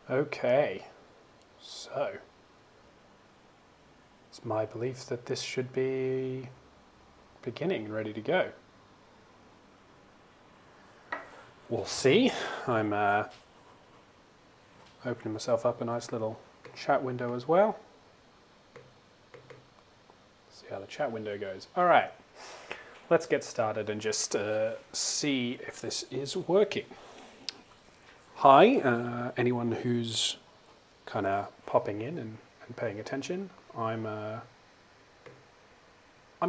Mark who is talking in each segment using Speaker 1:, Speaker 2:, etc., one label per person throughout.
Speaker 1: Okay, so it's my belief that this should be beginning and ready to go. We'll see. I'm opening myself up a nice little chat window as well. See how the chat window goes. All right, let's get started and just see if this is working. Hi, anyone who's kind of popping in and paying attention. I'm going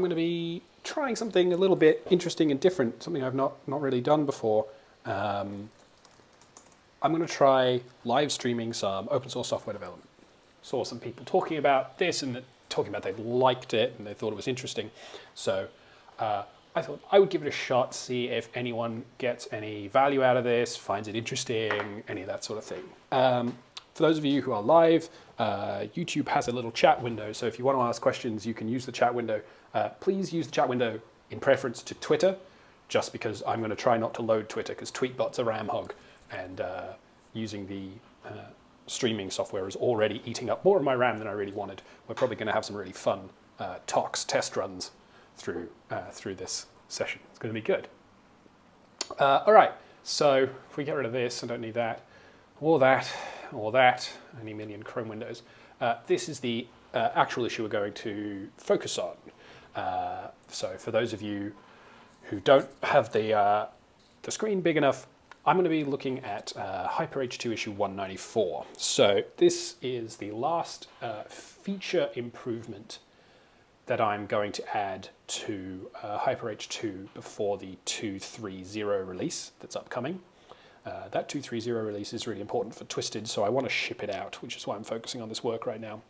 Speaker 1: to be trying something a little bit interesting and different, something I've not really done before. I'm going to try live streaming some open source software development. Saw some people talking about this and talking about they liked it and they thought it was interesting. So I thought I would give it a shot, see if anyone gets any value out of this, finds it interesting, any of that sort of thing. For those of you who are live, YouTube has a little chat window. So if you want to ask questions, you can use the chat window. Please use the chat window in preference to Twitter, just because I'm going to try not to load Twitter because Tweetbot's a ram hog, and using the streaming software is already eating up more of my RAM than I really wanted. We're probably going to have some really fun test runs through this session. It's going to be good. All right, so if we get rid of this, I don't need that, or that, any million Chrome windows. This is the actual issue we're going to focus on. So for those of you who don't have the screen big enough, I'm going to be looking at Hyper-h2 issue 194. So this is the last feature improvement that I'm going to add to Hyper-h2 before the 2.3.0 release that's upcoming. That 2.3.0 release is really important for Twisted, so I want to ship it out, which is why I'm focusing on this work right now.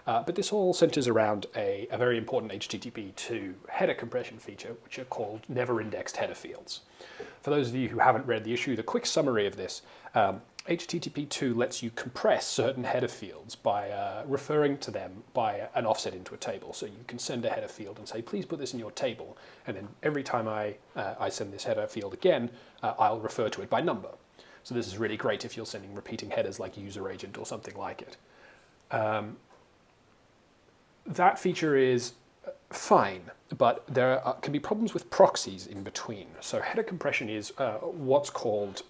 Speaker 1: But this all centers around a very important HTTP2 header compression feature, which are called never-indexed header fields. For those of you who haven't read the issue, the quick summary of this, HTTP2 lets you compress certain header fields by referring to them by an offset into a table. So you can send a header field and say, please put this in your table. And then every time I send this header field again, I'll refer to it by number. So this is really great if you're sending repeating headers like user agent or something like it. That feature is fine, but there can be problems with proxies in between. So header compression is what's called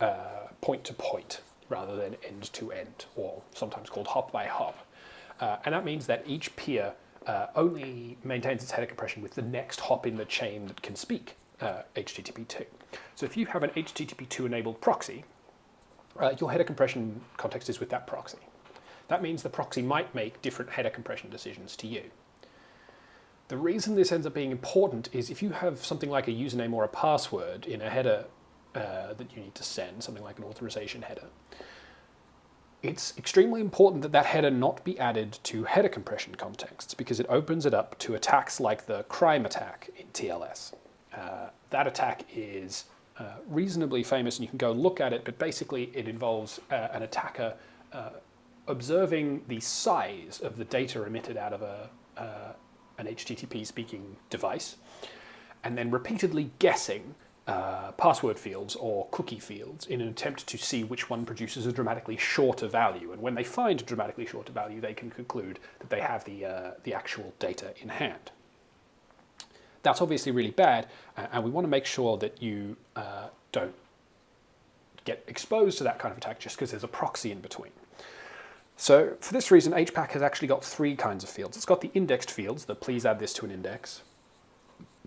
Speaker 1: point-to-point rather than end-to-end, or sometimes called hop-by-hop. And that means that each peer only maintains its header compression with the next hop in the chain that can speak HTTP2. So if you have an HTTP2 enabled proxy, your header compression context is with that proxy. That means the proxy might make different header compression decisions to you. The reason this ends up being important is if you have something like a username or a password in a header that you need to send, something like an authorization header, it's extremely important that that header not be added to header compression contexts because it opens it up to attacks like the crime attack in TLS. That attack is reasonably famous and you can go look at it, but basically it involves an attacker observing the size of the data emitted out of an HTTP speaking device, and then repeatedly guessing password fields or cookie fields in an attempt to see which one produces a dramatically shorter value. And when they find a dramatically shorter value, they can conclude that they have the actual data in hand. That's obviously really bad, and we want to make sure that you don't get exposed to that kind of attack just because there's a proxy in between. So for this reason, HPAC has actually got three kinds of fields. It's got the indexed fields, the please add this to an index.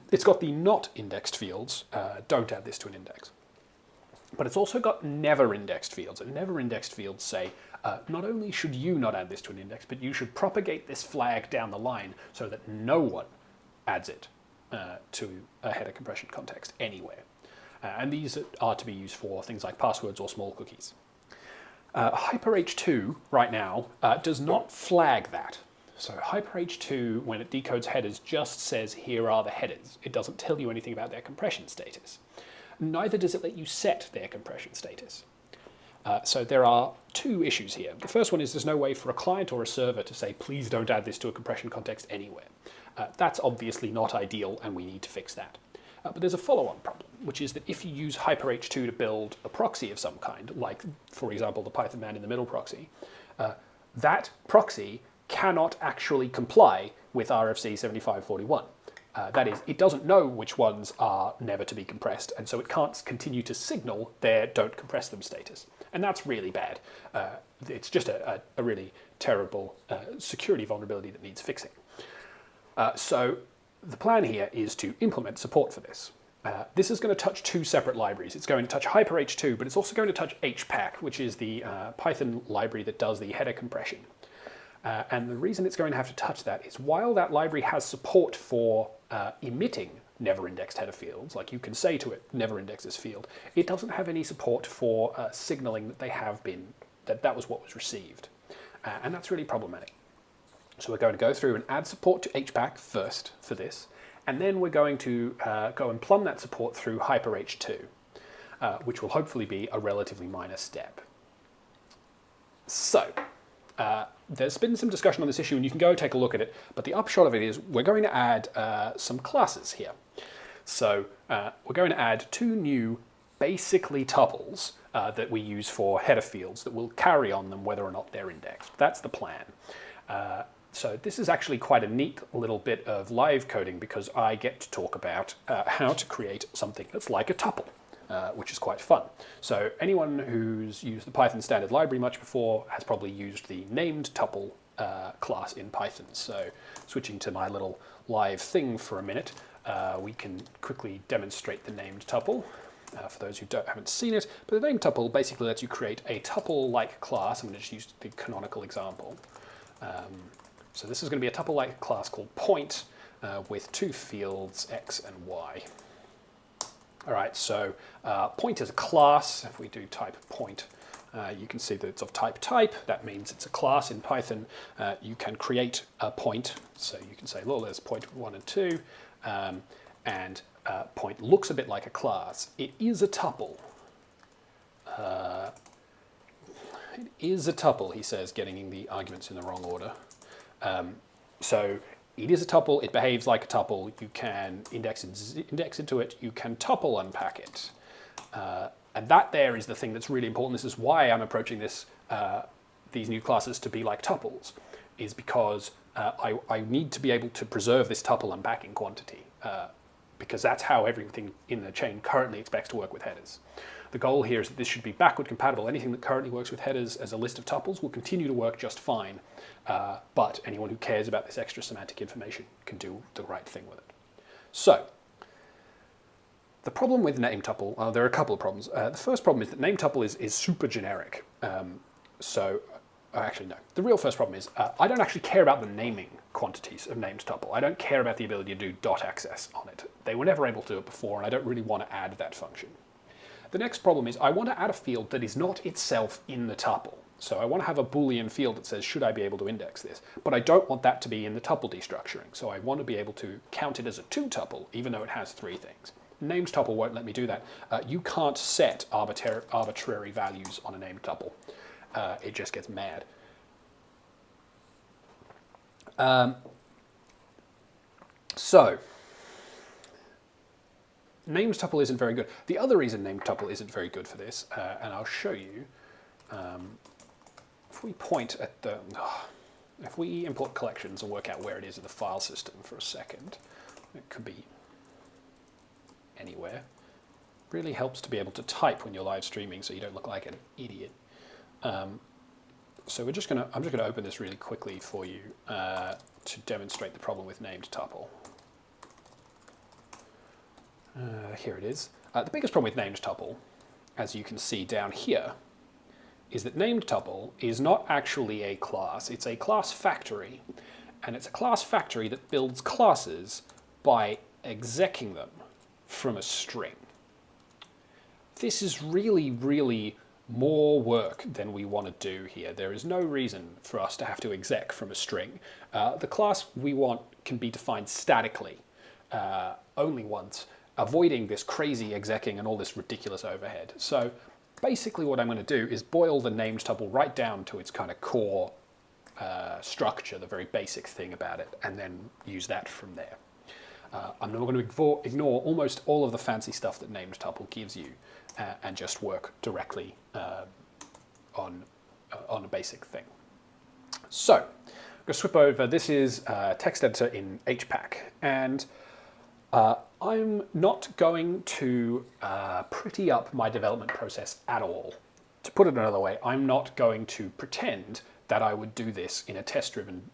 Speaker 1: It's got the not indexed fields, don't add this to an index. But it's also got never indexed fields. And never indexed fields say, not only should you not add this to an index, but you should propagate this flag down the line so that no one adds it to a header compression context anywhere. And these are to be used for things like passwords or small cookies. Hyper-h2 right now does not flag that. So Hyper-h2, when it decodes headers, just says here are the headers. It doesn't tell you anything about their compression status. Neither does it let you set their compression status. So there are two issues here. The first one is there's no way for a client or a server to say, please don't add this to a compression context anywhere. That's obviously not ideal, and we need to fix that. But there's a follow-on problem, which is that if you use Hyper-h2 to build a proxy of some kind, like, for example, the Python man in the middle proxy, that proxy cannot actually comply with RFC 7541. That is, it doesn't know which ones are never to be compressed, and so it can't continue to signal their don't compress them status. And that's really bad. It's just a really terrible security vulnerability that needs fixing. So the plan here is to implement support for this. This is going to touch two separate libraries. It's going to touch Hyper-h2, but it's also going to touch HPAC, which is the Python library that does the header compression. And the reason it's going to have to touch that is while that library has support for emitting never indexed header fields, like you can say to it, never index this field, it doesn't have any support for signaling that they have been, that was what was received. And that's really problematic. So we're going to go through and add support to HPAC first for this, and then we're going to go and plumb that support through Hyper-h2, which will hopefully be a relatively minor step. So, there's been some discussion on this issue, and you can go take a look at it, but the upshot of it is we're going to add some classes here. So we're going to add two new, basically tuples that we use for header fields that will carry on them whether or not they're indexed. That's the plan. So this is actually quite a neat little bit of live coding because I get to talk about how to create something that's like a tuple. Which is quite fun. So anyone who's used the Python standard library much before has probably used the named tuple class in Python. So switching to my little live thing for a minute, we can quickly demonstrate the named tuple for those who haven't seen it. But the named tuple basically lets you create a tuple-like class. I'm going to just use the canonical example. So this is going to be a tuple-like class called point with two fields, x and y. All right, so point is a class. If we do type point, you can see that it's of type. That means it's a class in Python. You can create a point. So you can say, well, there's point 1 and 2. And point looks a bit like a class. It is a tuple. It is a tuple, he says, getting the arguments in the wrong order. So it is a tuple, it behaves like a tuple, you can index into it, you can tuple unpack it. And that there is the thing that's really important. This is why I'm approaching this, these new classes to be like tuples, is because I need to be able to preserve this tuple unpacking quantity, because that's how everything in the chain currently expects to work with headers. The goal here is that this should be backward compatible. Anything that currently works with headers as a list of tuples will continue to work just fine, but anyone who cares about this extra semantic information can do the right thing with it. So, the problem with named tuple, there are a couple of problems. The first problem is that named tuple is super generic. Actually no, the real first problem is I don't actually care about the naming quantities of named tuple. I don't care about the ability to do dot access on it. They were never able to do it before, and I don't really want to add that function. The next problem is I want to add a field that is not itself in the tuple. So I want to have a Boolean field that says, should I be able to index this? But I don't want that to be in the tuple destructuring. So I want to be able to count it as a two-tuple, even though it has three things. Named tuple won't let me do that. You can't set arbitrary values on a named tuple. It just gets mad. Named tuple isn't very good. The other reason named tuple isn't very good for this, and I'll show you, if we point at the, if we import collections and work out where it is in the file system for a second, it could be anywhere. Really helps to be able to type when you're live streaming so you don't look like an idiot. So I'm just gonna open this really quickly for you to demonstrate the problem with named tuple. Here it is. The biggest problem with named tuple, as you can see down here, is that named tuple is not actually a class. It's a class factory, and it's a class factory that builds classes by execing them from a string. This is really, really more work than we want to do here. There is no reason for us to have to exec from a string. The class we want can be defined statically, only once, avoiding this crazy execing and all this ridiculous overhead. So basically what I'm going to do is boil the named tuple right down to its kind of core structure, the very basic thing about it, and then use that from there. I'm not going to ignore almost all of the fancy stuff that named tuple gives you and just work directly on a basic thing. So I'm going to swip over. This is text editor in HPAC, and I'm not going to pretty up my development process at all. To put it another way, I'm not going to pretend that I would do this in a test-driven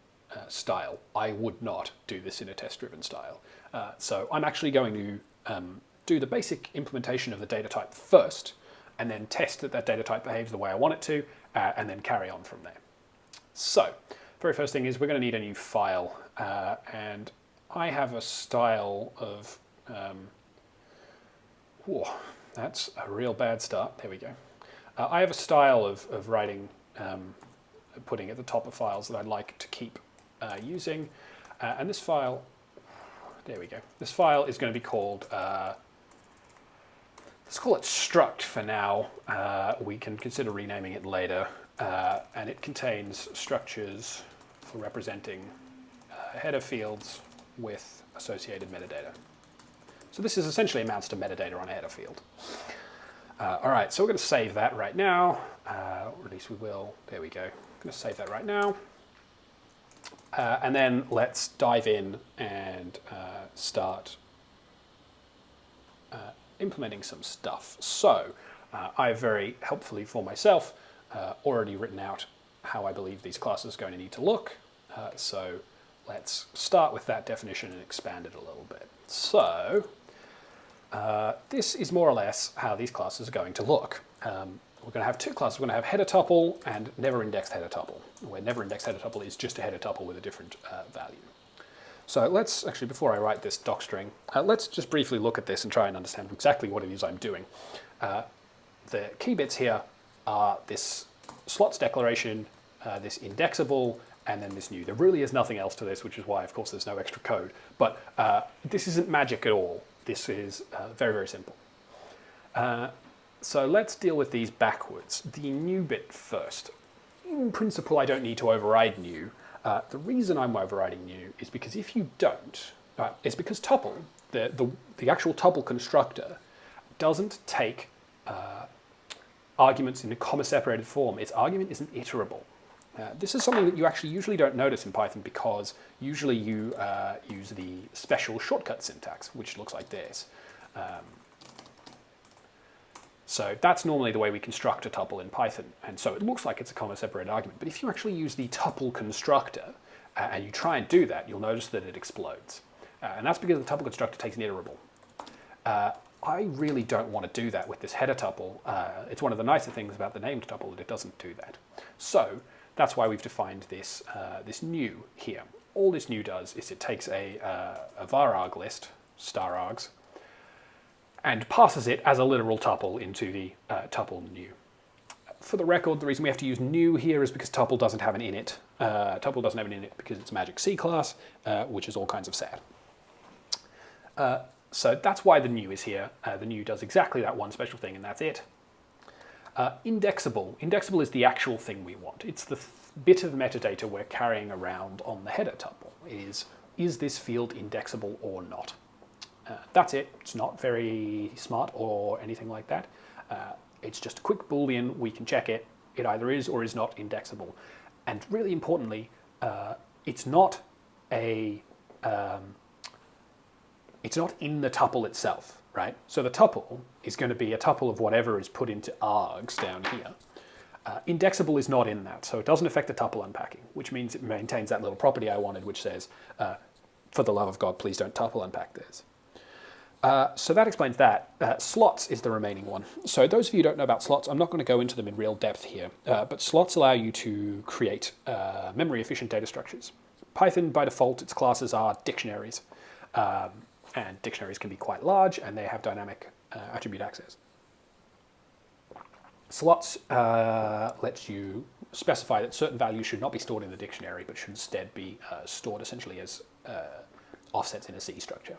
Speaker 1: style. I would not do this in a test-driven style. So I'm actually going to do the basic implementation of the data type first, and then test that that data type behaves the way I want it to, and then carry on from there. So, very first thing is we're going to need a new file, and I have a style of, whoa, that's a real bad start. There we go. I have a style of writing, putting at the top of files that I'd like to keep using, and this file, there we go. This file is going to be called, let's call it struct for now. We can consider renaming it later, and it contains structures for representing header fields with associated metadata. So this is essentially amounts to metadata on a header field. All right, so we're going to save that right now, or at least we will. There we go. I'm going to save that right now. And then let's dive in and start implementing some stuff. So I've very helpfully for myself already written out how I believe these classes are going to need to look. So let's start with that definition and expand it a little bit. So this is more or less how these classes are going to look. We're going to have two classes. We're going to have header tuple and never indexed header tuple, where never indexed header tuple is just a header tuple with a different value. So let's actually, before I write this docstring, let's just briefly look at this and try and understand exactly what it is I'm doing. The key bits here are this slots declaration, this indexable, and then this new. There really is nothing else to this, which is why, of course, there's no extra code. But this isn't magic at all. This is very, very simple. So let's deal with these backwards. The new bit first. In principle, I don't need to override new. The reason I'm overriding new is because if you don't, it's because tuple, the actual tuple constructor, doesn't take arguments in a comma-separated form. Its argument isn't iterable. This is something that you actually usually don't notice in Python because usually you use the special shortcut syntax, which looks like this. So that's normally the way we construct a tuple in Python, and so it looks like it's a comma-separated argument. But if you actually use the tuple constructor and you try and do that, you'll notice that it explodes. And that's because the tuple constructor takes an iterable. I really don't want to do that with this header tuple. It's one of the nicer things about the named tuple that it doesn't do that. So that's why we've defined this, this new here. All this new does is it takes a var arg list, star args, and passes it as a literal tuple into the tuple new. For the record, the reason we have to use new here is because tuple doesn't have an init. Tuple doesn't have an init because it's a magic C class, which is all kinds of sad. So that's why the new is here. The new does exactly that one special thing, and that's it. Indexable. Indexable is the actual thing we want. It's the bit of metadata we're carrying around on the header tuple. Is this field indexable or not? That's it. It's not very smart or anything like that. It's just a quick Boolean. We can check it. It either is or is not indexable. And really importantly, it's not it's not in the tuple itself, right? So the tuple is going to be a tuple of whatever is put into args down here. Indexable is not in that, so it doesn't affect the tuple unpacking, which means it maintains that little property I wanted, which says, for the love of God, please don't tuple unpack this. So that explains that. Slots is the remaining one. So those of you who don't know about slots, I'm not going to go into them in real depth here, but slots allow you to create memory-efficient data structures. Python, by default, its classes are dictionaries, and dictionaries can be quite large, and they have dynamic attribute access. Slots lets you specify that certain values should not be stored in the dictionary, but should instead be stored essentially as offsets in a C structure.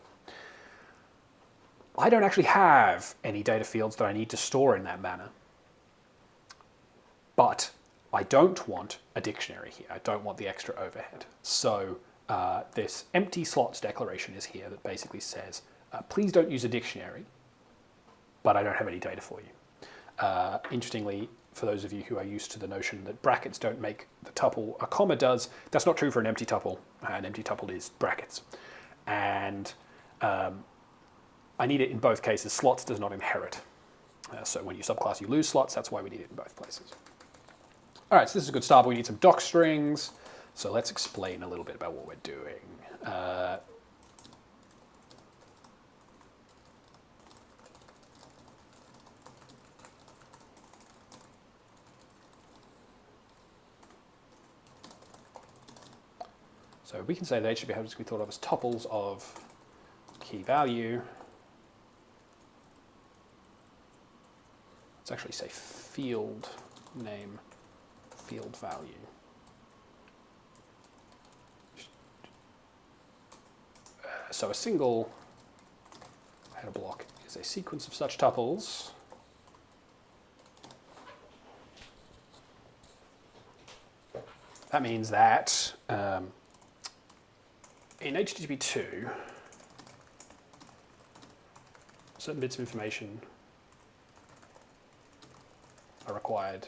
Speaker 1: I don't actually have any data fields that I need to store in that manner. But I don't want a dictionary here. I don't want the extra overhead. So this empty slots declaration is here that basically says, please don't use a dictionary, but I don't have any data for you. Interestingly, for those of you who are used to the notion that brackets don't make the tuple, a comma does. That's not true for an empty tuple. An empty tuple is brackets. And I need it in both cases. Slots does not inherit. So when you subclass, you lose slots. That's why we need it in both places. All right, so this is a good start, but we need some doc strings. So let's explain a little bit about what we're doing. So we can say that HTTP headers can be thought of as tuples of key value. Let's actually say field name, field value. So a single header block is a sequence of such tuples that means that in HTTP2, certain bits of information are required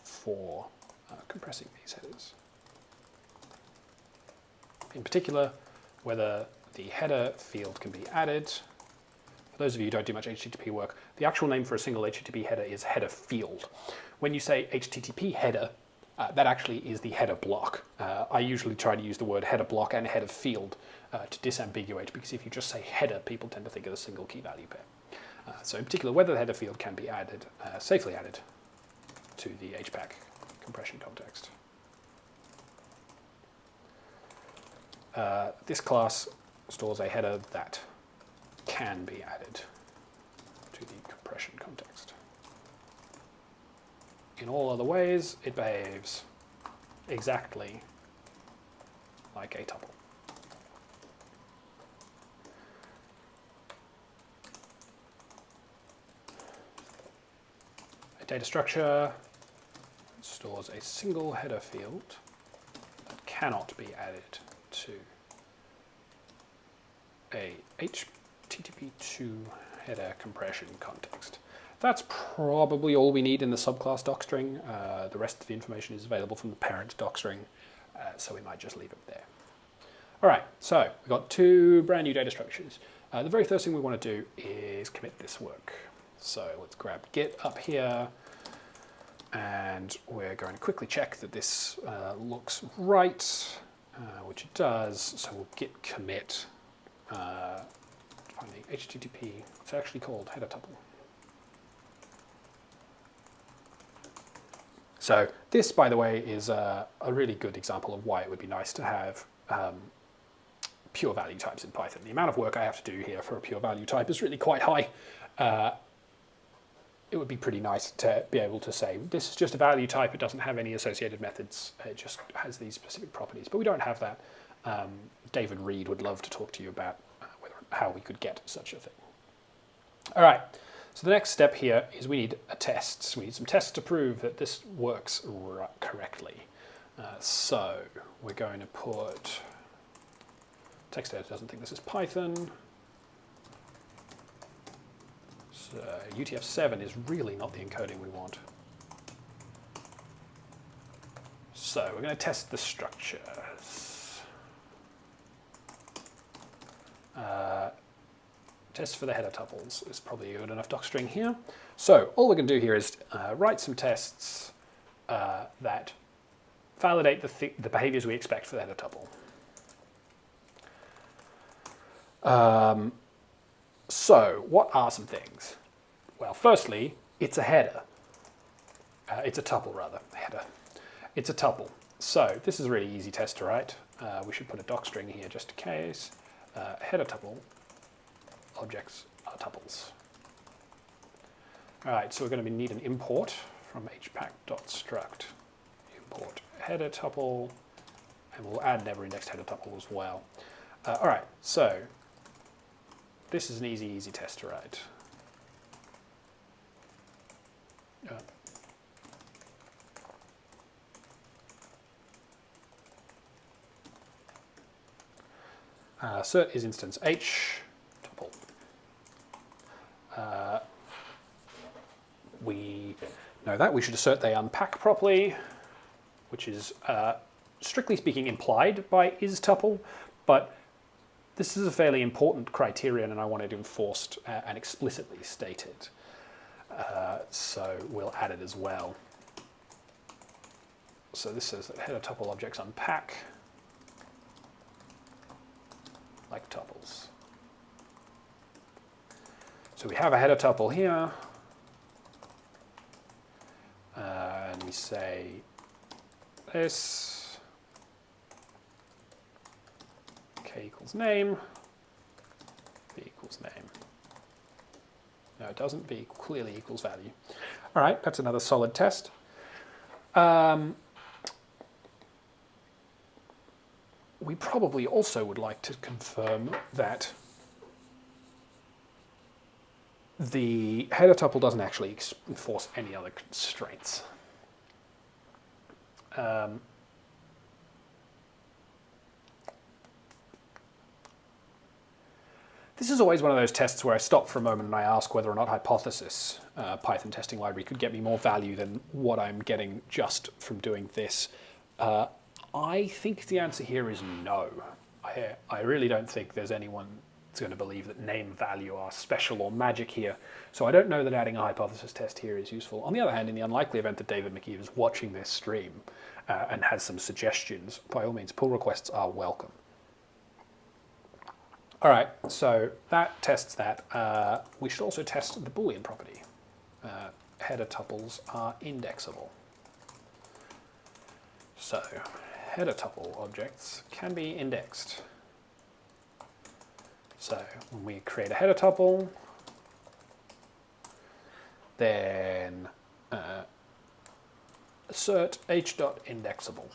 Speaker 1: for compressing these headers. In particular, whether the header field can be added. For those of you who don't do much HTTP work, the actual name for a single HTTP header is header field. When you say HTTP header, that actually is the header block. I usually try to use the word header block and header field to disambiguate, because if you just say header, people tend to think of a single key value pair. So in particular, whether the header field can be added, safely added to the HPAC compression context. This class stores a header that can be added to the compression context. In all other ways, it behaves exactly like a tuple. A data structure stores a single header field that cannot be added to a HTTP2 header compression context. That's probably all we need in the subclass docstring. The rest of the information is available from the parent docstring, so we might just leave it there. All right, so we've got two brand new data structures. The very first thing we want to do is commit this work. So let's grab Git up here, and we're going to quickly check that this looks right, which it does. So we'll git commit finding HTTP. It's actually called header tuple. So this, by the way, is a really good example of why it would be nice to have pure value types in Python. The amount of work I have to do here for a pure value type is really quite high. It would be pretty nice to be able to say, this is just a value type, it doesn't have any associated methods, it just has these specific properties. But we don't have that. David Reed would love to talk to you about how we could get such a thing. All right, so the next step here is we need tests. We need some tests to prove that this works correctly. So we're going to put, text editor doesn't think this is Python. So UTF-7 is really not the encoding we want. So we're going to test the structures. Test for the header tuples is probably a good enough docstring here. So all we're going to do here is write some tests that validate the behaviors we expect for the header tuple. So what are some things? Well, firstly, it's a header. It's a tuple rather, header. It's a tuple. So this is a really easy test to write. We should put a docstring here just in case. Header tuple. Objects are tuples. All right, so we're going to need an import from hpack.struct. Import header tuple, and we'll add never indexed header tuple as well. All right, so this is an easy test to write. Assert is instance h tuple. We know that. We should assert they unpack properly, which is, strictly speaking, implied by is tuple, but this is a fairly important criterion and I want it enforced and explicitly stated. So we'll add it as well. So this says that header tuple objects unpack like tuples. So we have a header tuple here, and we say this, k equals name, b equals name. No, it doesn't. B clearly equals value. All right, that's another solid test. We probably also would like to confirm that the header tuple doesn't actually enforce any other constraints. This is always one of those tests where I stop for a moment and I ask whether or not Hypothesis, Python testing library, could get me more value than what I'm getting just from doing this. I think the answer here is no. I really don't think there's anyone that's going to believe that name value are special or magic here. So I don't know that adding a hypothesis test here is useful. On the other hand, in the unlikely event that David McKeeve is watching this stream and has some suggestions, by all means, pull requests are welcome. All right, so that tests that. We should also test the Boolean property. Header tuples are indexable. So header tuple objects can be indexed. So when we create a header tuple, then assert h.indexable.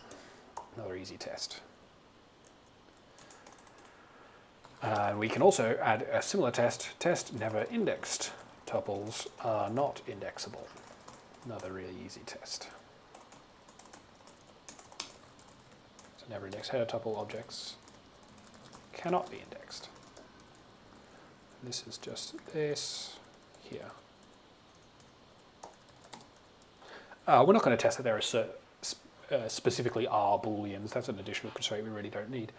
Speaker 1: Another easy test. We can also add a similar test, test never indexed tuples are not indexable. Another really easy test. So never indexed header tuple objects cannot be indexed. This is just this here. We're not going to test that there are specifically are Booleans. That's an additional constraint we really don't need.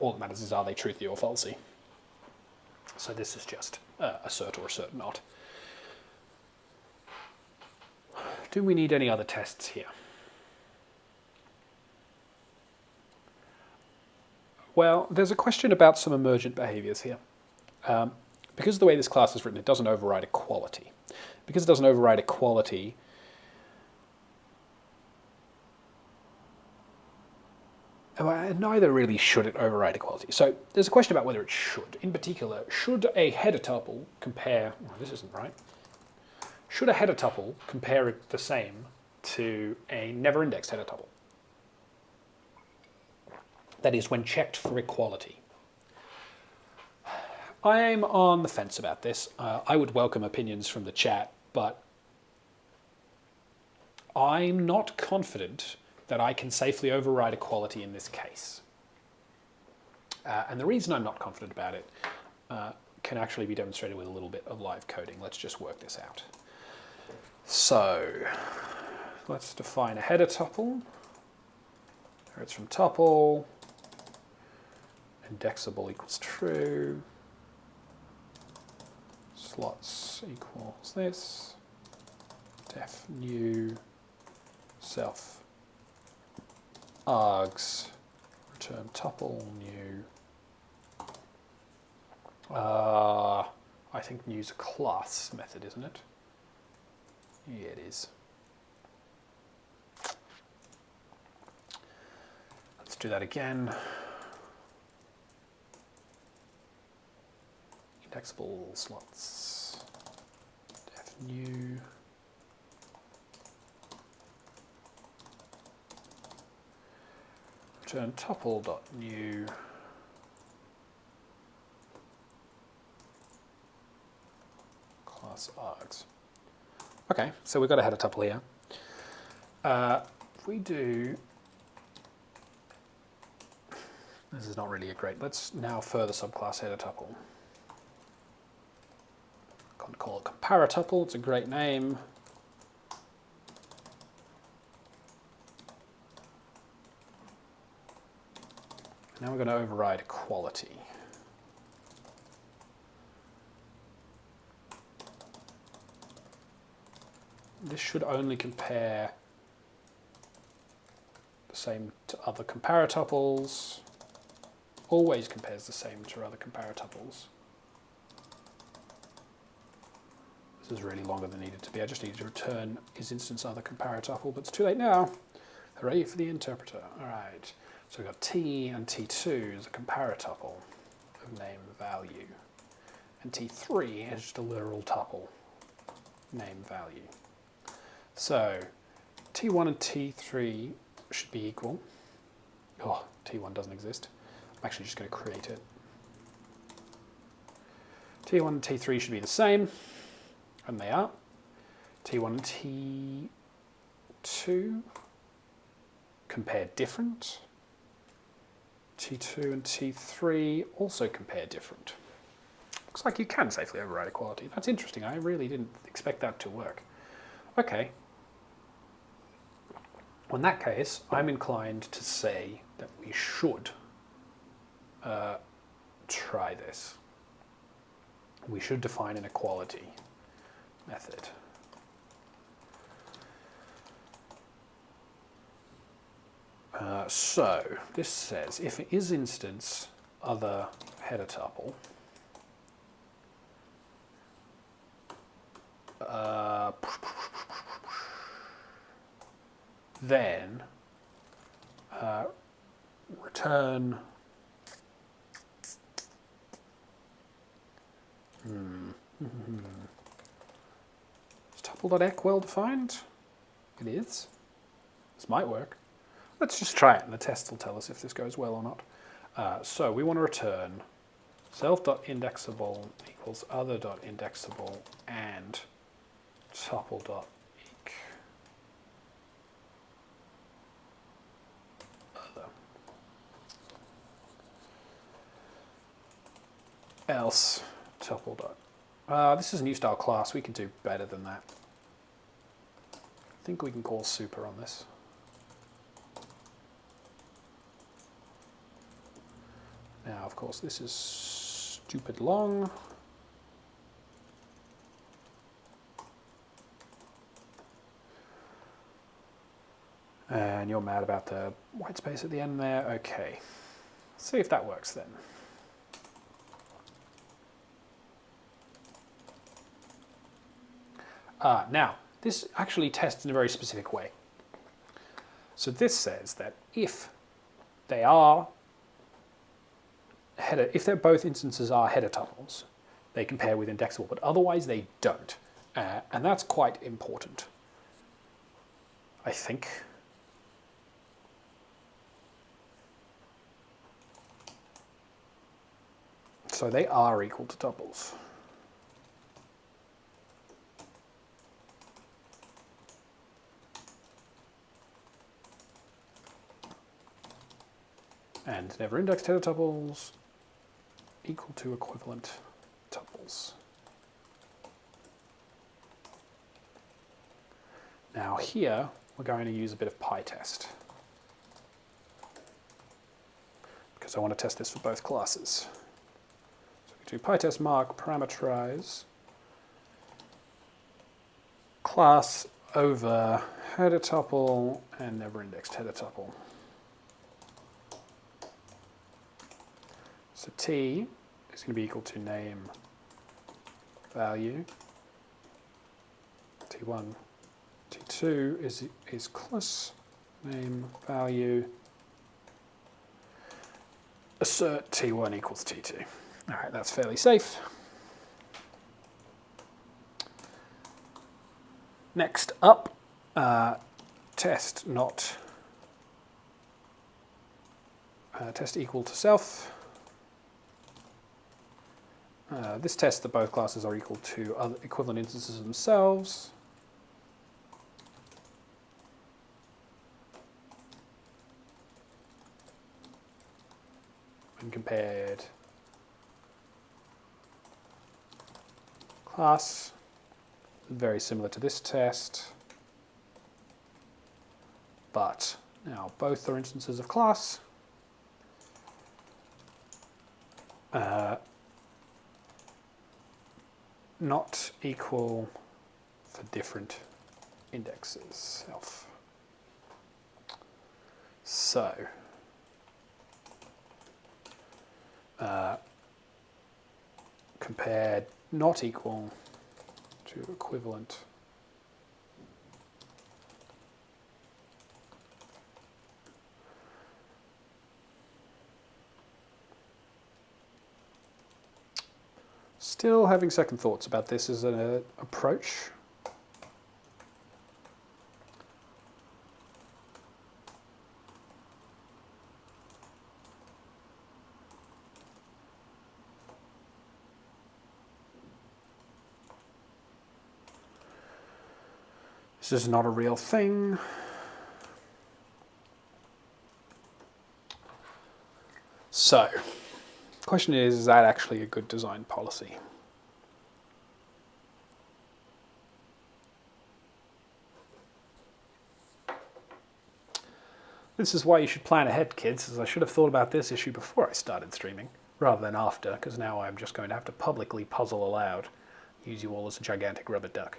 Speaker 1: All that matters is are they truthy or falsy. So this is just assert or assert not. Do we need any other tests here? Well, there's a question about some emergent behaviors here. Because of the way this class is written, it doesn't override equality. Because it doesn't override equality, neither really should it override equality. So there's a question about whether it should. In particular, should a header tuple compare, well, this isn't right. Should a header tuple compare it the same to a never indexed header tuple? That is, when checked for equality. I'm on the fence about this. I would welcome opinions from the chat, but I'm not confident that I can safely override equality in this case. And the reason I'm not confident about it can actually be demonstrated with a little bit of live coding. Let's just work this out. So let's define a header tuple. It's from tuple. Indexable equals true. Slots equals this. Def new self args return tuple new. I think new's a class method, isn't it? Yeah, it is. Let's do that again. Indexable slots def new return tuple dot new class args. Okay, so we've got a header tuple here. If we do This is not really a great. Let's now further subclass header tuple. Can't call it comparatuple. It's a great name. Now we're going to override equality. This should only compare the same to other comparatuples. Always compares the same to other comparatuples. This is really longer than it needed to be. I just need to return is instance other comparatuple, but it's too late now. Hooray for the interpreter. All right. So we've got T and T2 is a comparatuple of name value. And T3 is just a literal tuple, name value. So T1 and T3 should be equal. Oh, T1 doesn't exist. I'm actually just going to create it. T1 and T3 should be the same, and they are. T1 and T2 compare different. T2 and T3 also compare different. Looks like you can safely override equality. That's interesting. I really didn't expect that to work. Okay. Well, in that case, I'm inclined to say that we should try this. We should define an equality method. So this says if it is instance other header tuple, then return is tuple.ec well defined? It is. This might work. Let's just try it and the test will tell us if this goes well or not. So we want to return self.indexable equals other.indexable and tuple.eq. Other. Else tuple dot. This is a new style class. We can do better than that. I think we can call super on this. Now, of course, this is stupid long. And you're mad about the white space at the end there. Okay. Let's see if that works then. Now, this actually tests in a very specific way. So this says that if they are if they're both instances are header tuples, they compare with indexable, but otherwise they don't. And that's quite important, I think. So they are equal to tuples. And never indexed header tuples equal to equivalent tuples. Now here, we're going to use a bit of PyTest, because I want to test this for both classes. So we do PyTest mark parameterize class over header tuple and never indexed header tuple. So T is going to be equal to name value. T1, T2 is class name value. Assert T1 equals T2. All right, that's fairly safe. Next up, test not test equal to self. This tests that both classes are equal to other equivalent instances of themselves. and compared class, very similar to this test, but now both are instances of class. Not equal for different indexes. Self. So, compared not equal to equivalent. Still having second thoughts about this as an approach. This is not a real thing. So, the question is that actually a good design policy? This is why you should plan ahead, kids, as I should have thought about this issue before I started streaming, rather than after, because now I'm just going to have to publicly puzzle aloud, use you all as a gigantic rubber duck.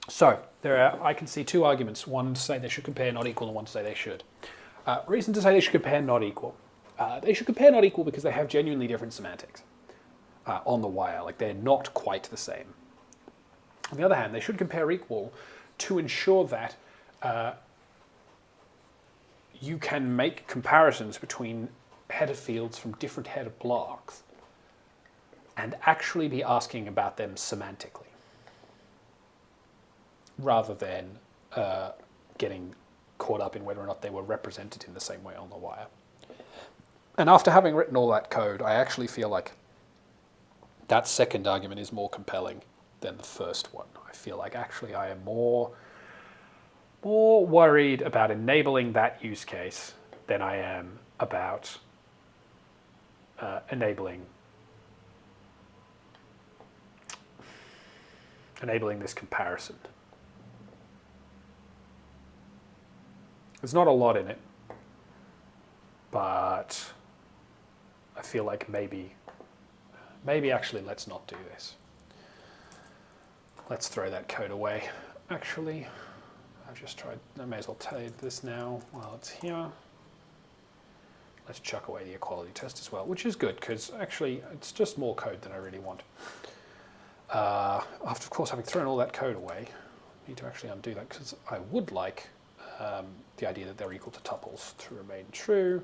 Speaker 1: So, I can see two arguments, one to say they should compare not equal and one to say they should. Reason to say they should compare not equal. They should compare not equal because they have genuinely different semantics on the wire, like they're not quite the same. On the other hand, they should compare equal to ensure that you can make comparisons between header fields from different header blocks and actually be asking about them semantically, rather than getting caught up in whether or not they were represented in the same way on the wire. And after having written all that code, I actually feel like that second argument is more compelling than the first one. I feel like actually I am more worried about enabling that use case than I am about enabling this comparison. There's not a lot in it, but I feel like maybe actually let's not do this. Let's throw that code away. Actually, I've just tried, I may as well tell you this now while it's here. Let's chuck away the equality test as well, which is good because actually it's just more code than I really want. After, of course, having thrown all that code away, I need to actually undo that because I would like the idea that they're equal to tuples to remain true.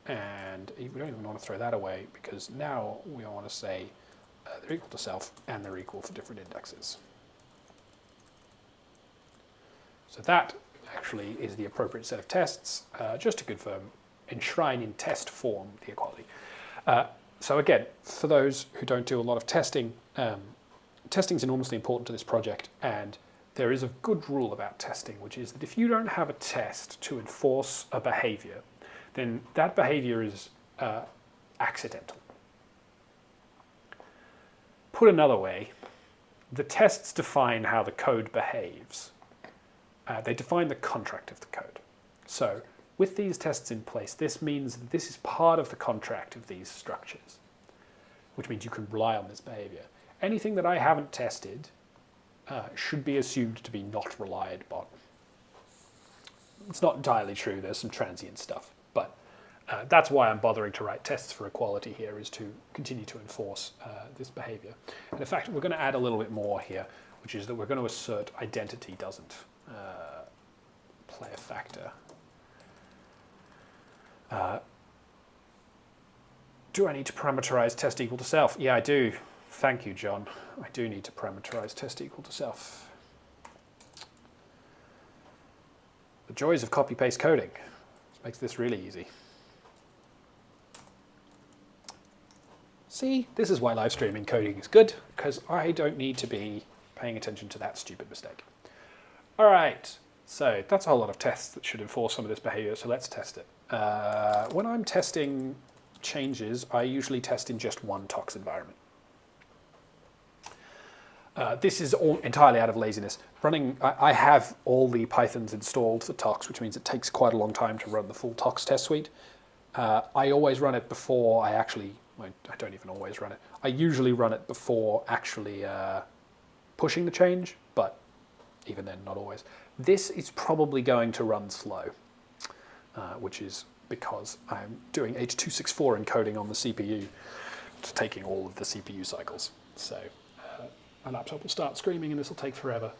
Speaker 1: And we don't even want to throw that away because now we want to say they're equal to self and they're equal for different indexes. So that actually is the appropriate set of tests, just to confirm, enshrine in test form the equality. So again, for those who don't do a lot of testing, testing is enormously important to this project, and there is a good rule about testing, which is that if you don't have a test to enforce a behavior, then that behavior is accidental. Put another way, the tests define how the code behaves. They define the contract of the code. So with these tests in place, this means that this is part of the contract of these structures, which means you can rely on this behavior. Anything that I haven't tested should be assumed to be not relied upon. It's not entirely true, there's some transient stuff, but that's why I'm bothering to write tests for equality here, is to continue to enforce this behavior. And in fact, we're going to add a little bit more here, which is that we're going to assert identity doesn't play a factor. Do I need to parameterize test equal to self? Yeah, I do. Thank you, John. I do need to parameterize test equal to self. The joys of copy-paste coding. This makes this really easy. See, this is why live streaming coding is good, because I don't need to be paying attention to that stupid mistake. All right, so that's a whole lot of tests that should enforce some of this behavior, so let's test it. When I'm testing changes, I usually test in just one tox environment. This is all entirely out of laziness. I have all the Pythons installed for tox, which means it takes quite a long time to run the full tox test suite. I always run it before I don't even always run it. I usually run it before actually pushing the change, but even then, not always. This is probably going to run slow, which is because I'm doing H.264 encoding on the CPU. It's taking all of the CPU cycles. So my laptop will start screaming and this will take forever.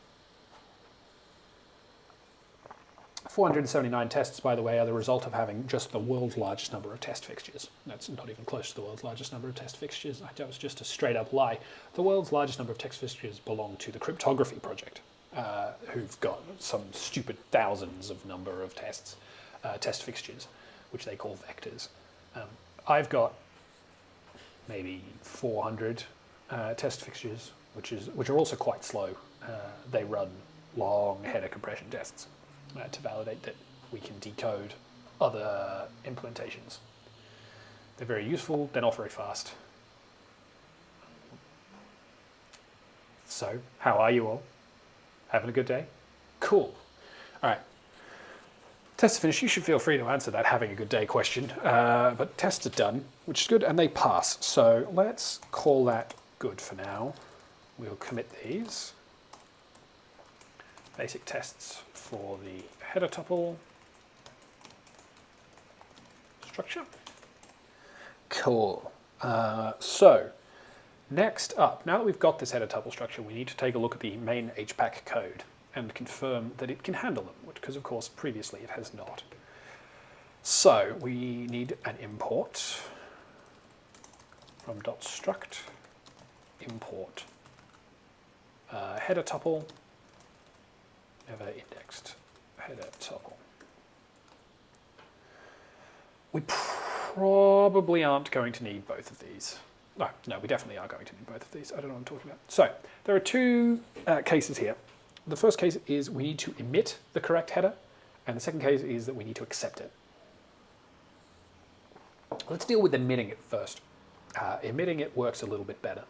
Speaker 1: 479 tests, by the way, are the result of having just the world's largest number of test fixtures. That's not even close to the world's largest number of test fixtures. That was just a straight up lie. The world's largest number of test fixtures belong to the cryptography project, who've got some stupid thousands of number of test fixtures, which they call vectors. I've got maybe 400 test fixtures, which are also quite slow. They run long header compression tests to validate that we can decode other implementations. They're very useful, they're not very fast. So, how are you all? Having a good day? Cool. All right. Tests are finished. You should feel free to answer that having a good day question. But tests are done, which is good, and they pass. So let's call that good for now. We'll commit these. Basic tests for the header tuple structure. Cool. So next up, now that we've got this header tuple structure, we need to take a look at the main HPAC code and confirm that it can handle them, because of course previously it has not. So we need an import from .struct import header tuple, never indexed header tuple. We probably aren't going to need both of these. No, we definitely are going to need both of these. I don't know what I'm talking about. So there are two cases here. The first case is we need to emit the correct header, and the second case is that we need to accept it. Let's deal with emitting it first. Emitting it works a little bit better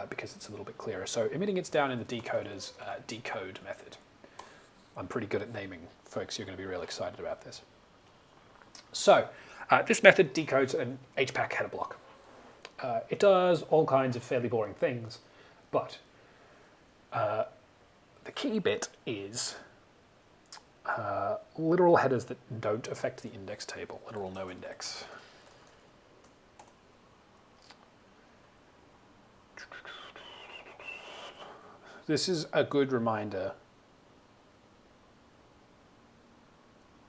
Speaker 1: because it's a little bit clearer. So emitting it's down in the decoder's decode method. I'm pretty good at naming, folks. You're going to be real excited about this. So this method decodes an HPAC header block. It does all kinds of fairly boring things, but the key bit is literal headers that don't affect the index table, literal no index. This is a good reminder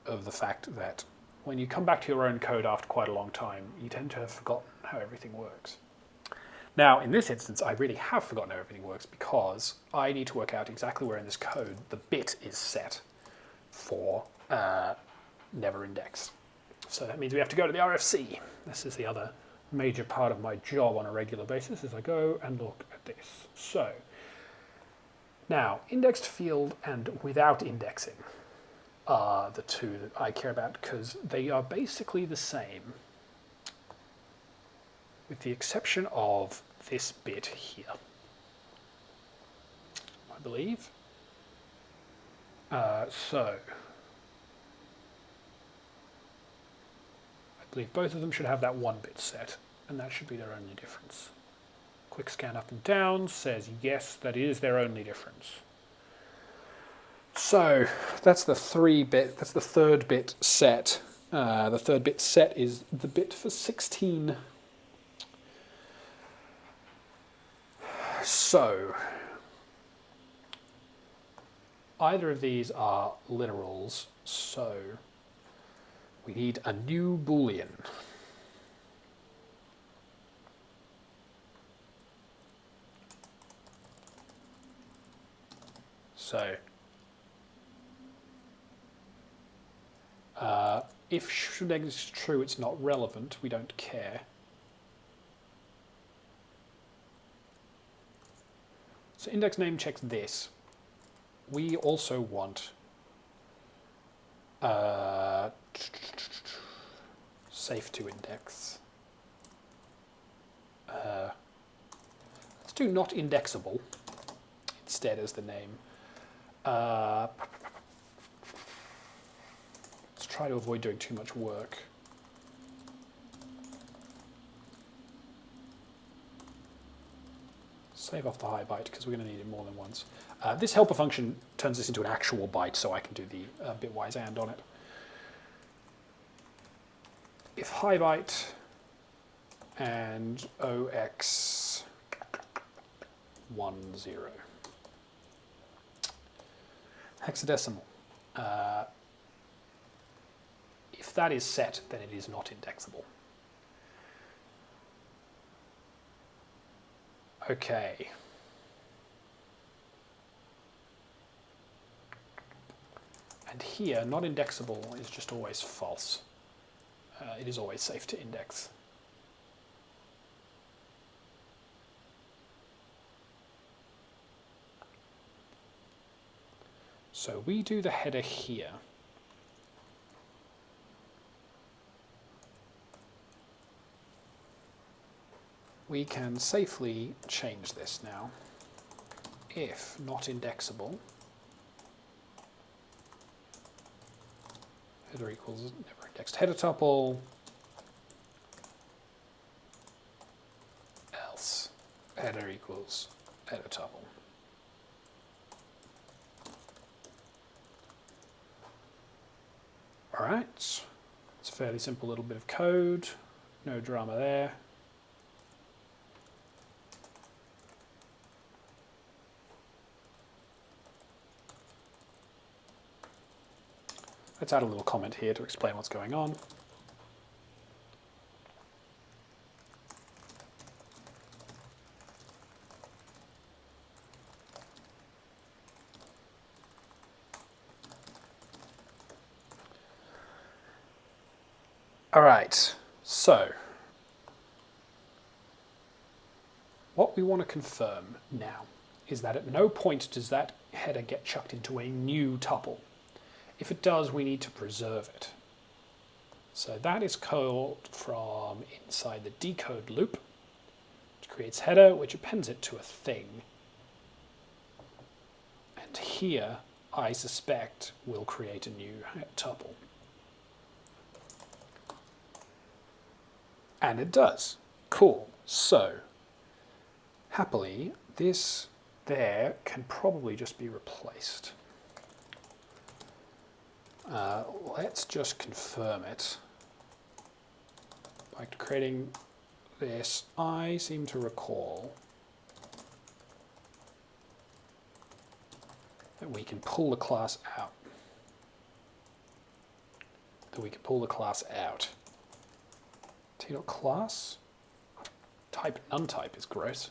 Speaker 1: of the fact that when you come back to your own code after quite a long time, you tend to have forgotten how everything works. Now, in this instance, I really have forgotten how everything works because I need to work out exactly where in this code the bit is set for never index. So that means we have to go to the RFC. This is the other major part of my job on a regular basis, is I go and look at this. So now, indexed field and without indexing are the two that I care about because they are basically the same, with the exception of this bit here, I believe. So I believe both of them should have that one bit set, and that should be their only difference. Quick scan up and down says yes, that is their only difference. So that's the third bit set. The third bit set is the bit for 16. So either of these are literals, so we need a new Boolean. So if should is true, it's not relevant, we don't care. So index name checks this. We also want safe to index. Let's do not indexable instead as the name. Let's try to avoid doing too much work. Save off the high byte because we're going to need it more than once. This helper function turns this into an actual byte, so I can do the bitwise AND on it. If high byte and OX 10 hexadecimal. If that is set, then it is not indexable. Okay. And here, not indexable is just always false. It is always safe to index. So we do the header here. We can safely change this now. If not indexable, header equals never indexed header tuple, else header equals header tuple. All right, it's a fairly simple little bit of code, no drama there. Let's add a little comment here to explain what's going on. All right, so what we want to confirm now is that at no point does that header get chucked into a new tuple. If it does, we need to preserve it. So that is called from inside the decode loop, which creates header, which appends it to a thing. And here, I suspect, we'll create a new tuple. And it does. Cool. So, happily, this there can probably just be replaced. Let's just confirm it by creating this. I seem to recall that we can pull the class out. T.class type none type is gross.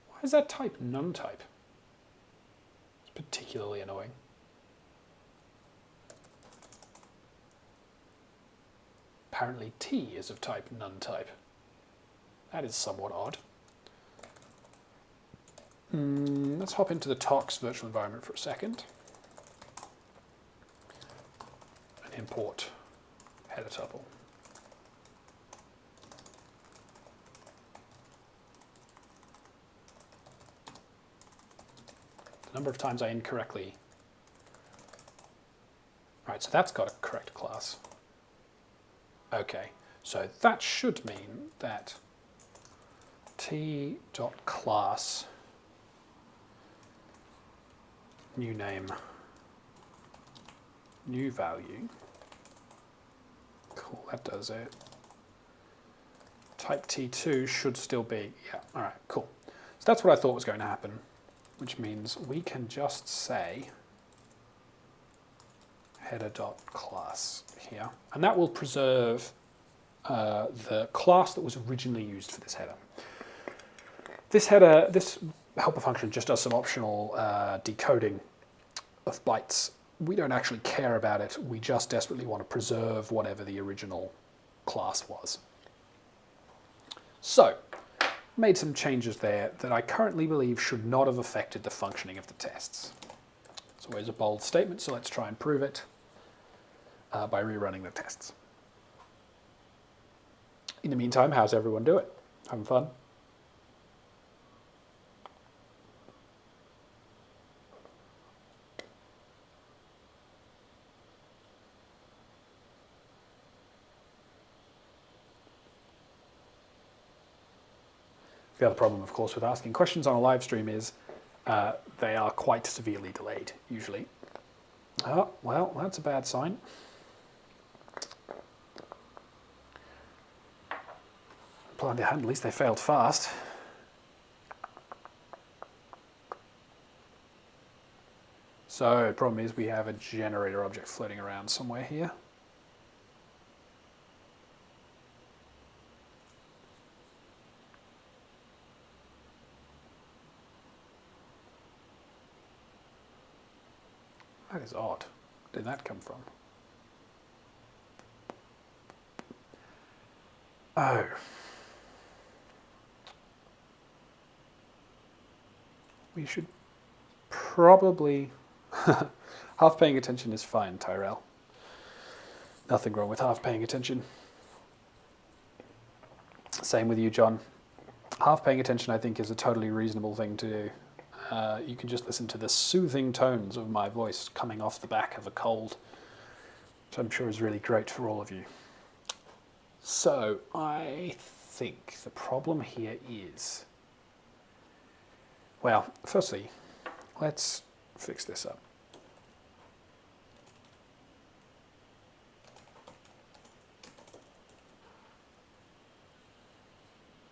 Speaker 1: Why is that type none type? It's particularly annoying. Apparently T is of type none type. That is somewhat odd. Let's hop into the Tox virtual environment for a second. And import header tuple. The number of times I incorrectly... Right, so that's got a correct class. Okay, so that should mean that t.class new name, new value. Cool, that does it. Type T2 should still be, yeah, all right, cool. So that's what I thought was going to happen, which means we can just say header.class here, and that will preserve the class that was originally used for this header. This helper function just does some optional decoding of bytes. We don't actually care about it. We just desperately want to preserve whatever the original class was. So, made some changes there that I currently believe should not have affected the functioning of the tests. So It's always a bold statement, so let's try and prove it by rerunning the tests. In the meantime, how's everyone doing? Having fun? The other problem, of course, with asking questions on a live stream is they are quite severely delayed, usually. Oh, well, that's a bad sign. Well, at least they failed fast. So the problem is we have a generator object floating around somewhere here. That is odd. Where did that come from? Oh. We should probably... half paying attention is fine, Tyrell. Nothing wrong with half paying attention. Same with you, John. Half paying attention, I think, is a totally reasonable thing to do. You can just listen to the soothing tones of my voice coming off the back of a cold, which I'm sure is really great for all of you. So, I think the problem here is... Well, firstly, let's fix this up.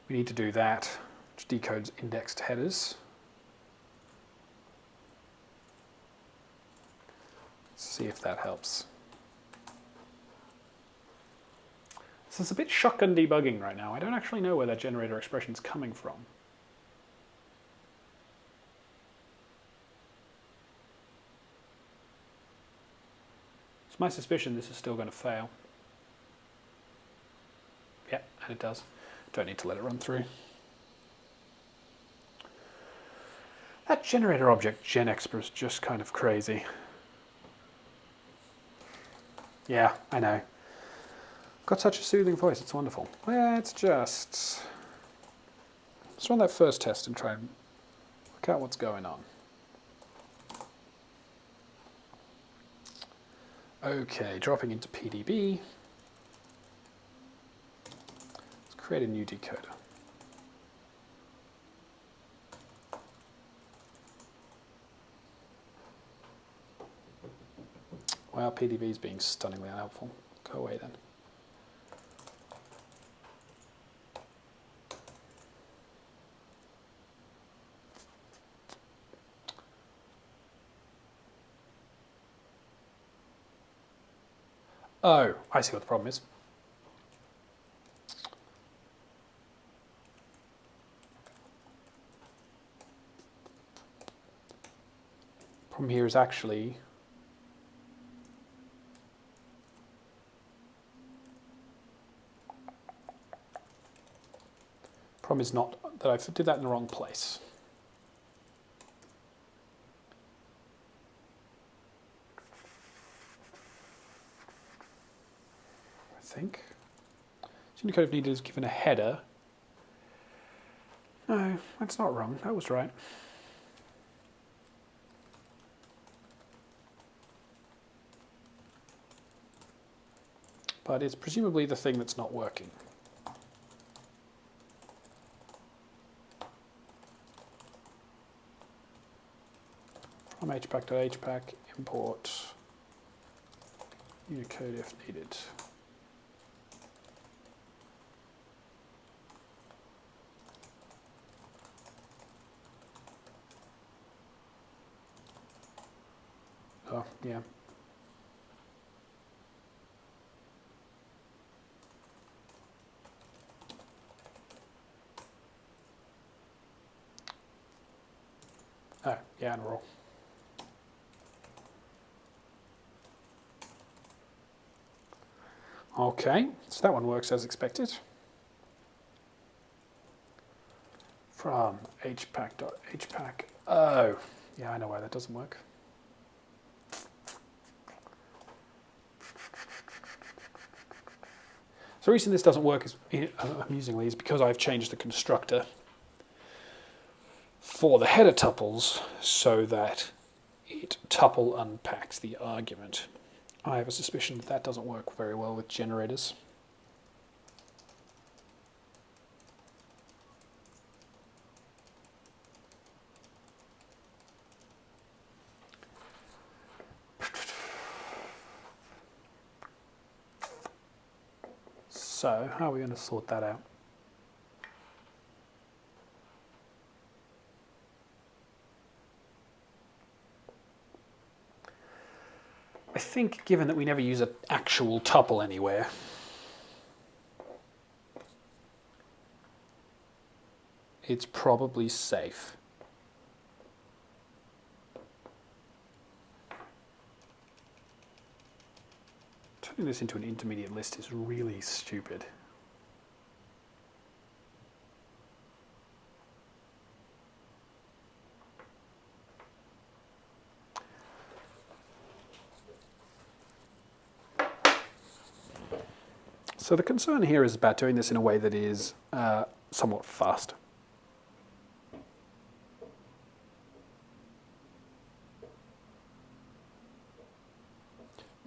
Speaker 1: We need to do that, which decodes indexed headers. Let's see if that helps. This is a bit shotgun debugging right now. I don't actually know where that generator expression is coming from. It's my suspicion this is still going to fail. Yeah, and it does. Don't need to let it run through. That generator object, GenExpr, is just kind of crazy. Yeah, I know. Got such a soothing voice, it's wonderful. Let's just... Let's run that first test and try and work out what's going on. Okay, dropping into PDB. Let's create a new decoder. Wow, PDB is being stunningly unhelpful. Go away then. Oh, I see what the problem is. Problem here is actually problem is not that I did that in the wrong place. I think. Unicode needed is given a header. No, that's not wrong. That was right. But it's presumably the thing that's not working. From hpack.hpack, import Unicode if needed. Oh, yeah. Oh, yeah, and roll. Okay, so that one works as expected. From hpack.hpack. Oh, yeah, I know why that doesn't work. So the reason this doesn't work is, amusingly, is because I've changed the constructor for the header tuples so that it tuple unpacks the argument. I have a suspicion that that doesn't work very well with generators. So, how are we going to sort that out? I think, given that we never use an actual tuple anywhere, it's probably safe. Turning this into an intermediate list is really stupid. So the concern here is about doing this in a way that is somewhat fast.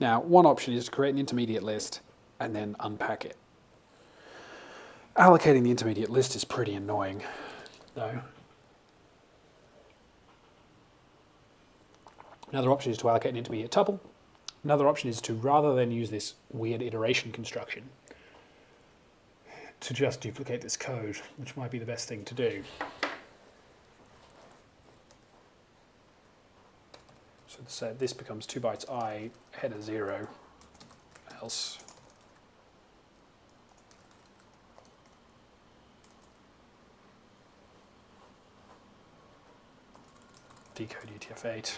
Speaker 1: Now, one option is to create an intermediate list and then unpack it. Allocating the intermediate list is pretty annoying, though. Another option is to allocate an intermediate tuple. Another option is to, rather than use this weird iteration construction, to just duplicate this code, which might be the best thing to do. So this becomes 2 bytes I, header 0, else decode UTF-8.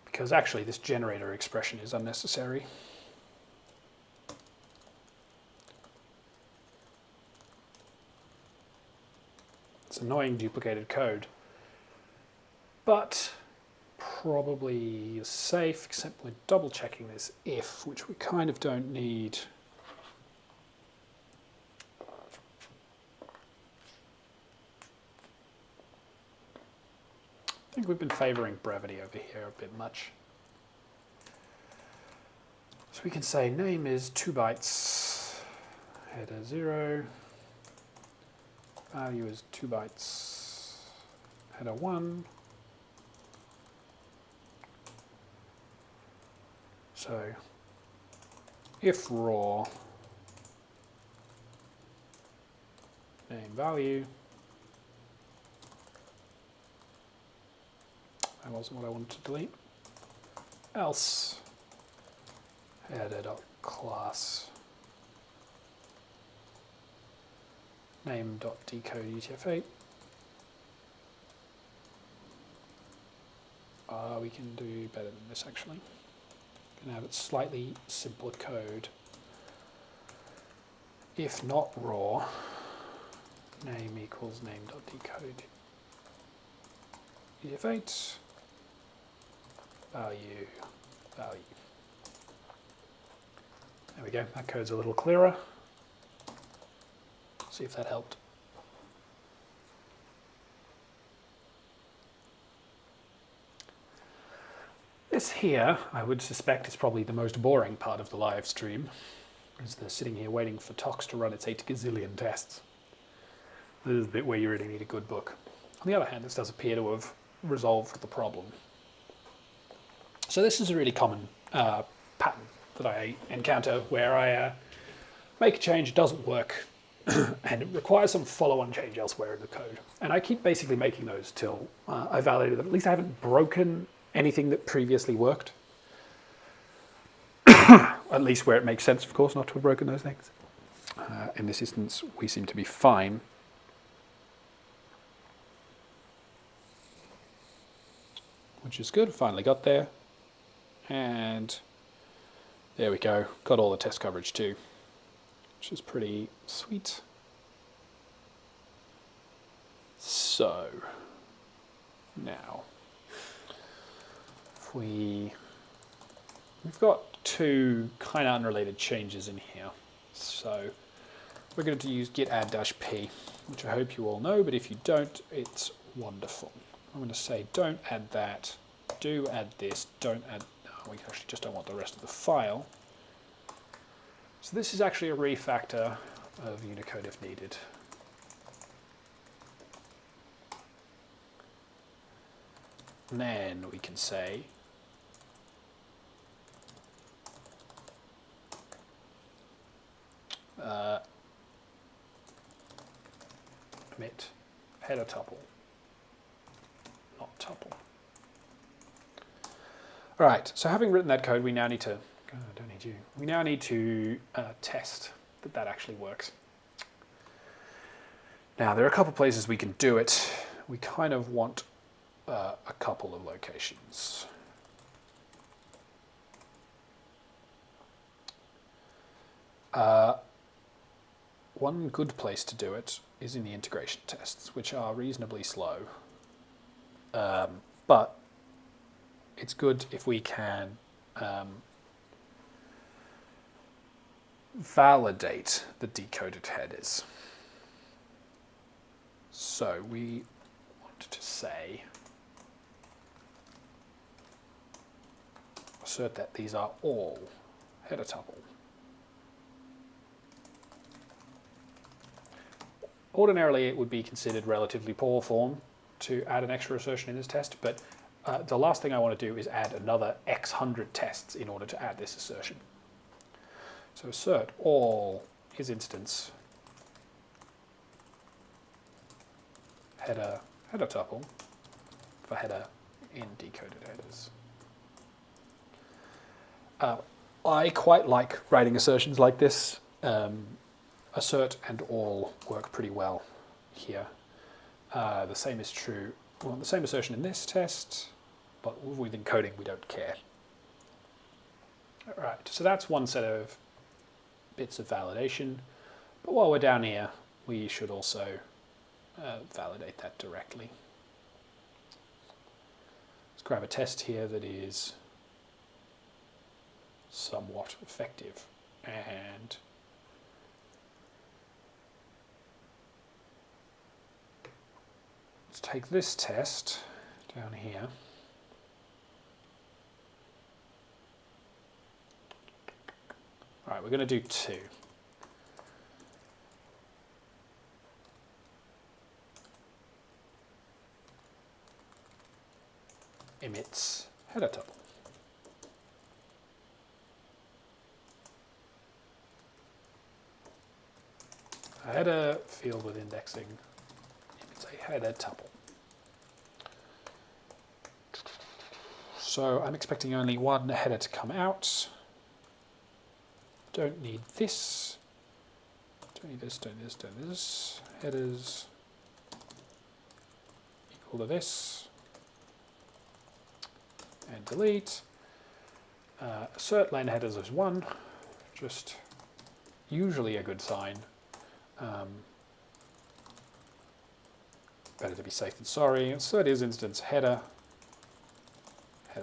Speaker 1: Because actually this generator expression is unnecessary. It's annoying duplicated code, but probably safe, except we're double checking this if, which we kind of don't need. I think we've been favoring brevity over here a bit much. So we can say name is 2 bytes, header 0, value is 2 bytes, header 1. So if raw name value, that wasn't what I wanted to delete, else header.class name.decode UTF-8. We can do better than this actually. We can have it slightly simpler code. If not raw, name equals name.decode UTF-8, value. There we go, that code's a little clearer. See if that helped. This here, I would suspect, is probably the most boring part of the live stream, is they're sitting here waiting for Tox to run its 8 gazillion tests. This is the bit where you really need a good book. On the other hand, this does appear to have resolved the problem. So this is a really common pattern that I encounter where I make a change, it doesn't work, and it requires some follow-on change elsewhere in the code. And I keep basically making those till I validated them. At least I haven't broken anything that previously worked. At least where it makes sense, of course, not to have broken those things. In this instance, we seem to be fine. Which is good, finally got there. And there we go, got all the test coverage too, which is pretty sweet. So, now, if we we've got two kind of unrelated changes in here. So we're going to use git add-p, which I hope you all know, but if you don't, it's wonderful. I'm going to say don't add that, do add this, don't add, no, we actually just don't want the rest of the file. So this is actually a refactor of Unicode if needed. And then we can say emit header tuple, not tuple. All right, so having written that code, we now need to, I don't need you, we now need to test that that actually works. Now, there are a couple places we can do it. We kind of want a couple of locations. One good place to do it is in the integration tests, which are reasonably slow. But it's good if we can validate the decoded headers. So we want to say, assert that these are all header tuple. Ordinarily, it would be considered relatively poor form to add an extra assertion in this test, but the last thing I want to do is add another X hundred tests in order to add this assertion. So assert all is instance header tuple for header in decoded headers. I quite like writing assertions like this. Assert and all work pretty well here. The same is true, well, the same assertion in this test, but with encoding we don't care. All right, so that's one set of bits of validation, but while we're down here, we should also validate that directly. Let's grab a test here that is somewhat effective, and let's take this test down here. All right, we're going to do two. Emits header tuple. A header field with indexing emits a header tuple. So I'm expecting only one header to come out. Don't need this. Don't need this, don't need this, don't need this. Headers equal to this. And delete. Assert len headers as 1, just usually a good sign. Better to be safe than sorry. Assert is instance header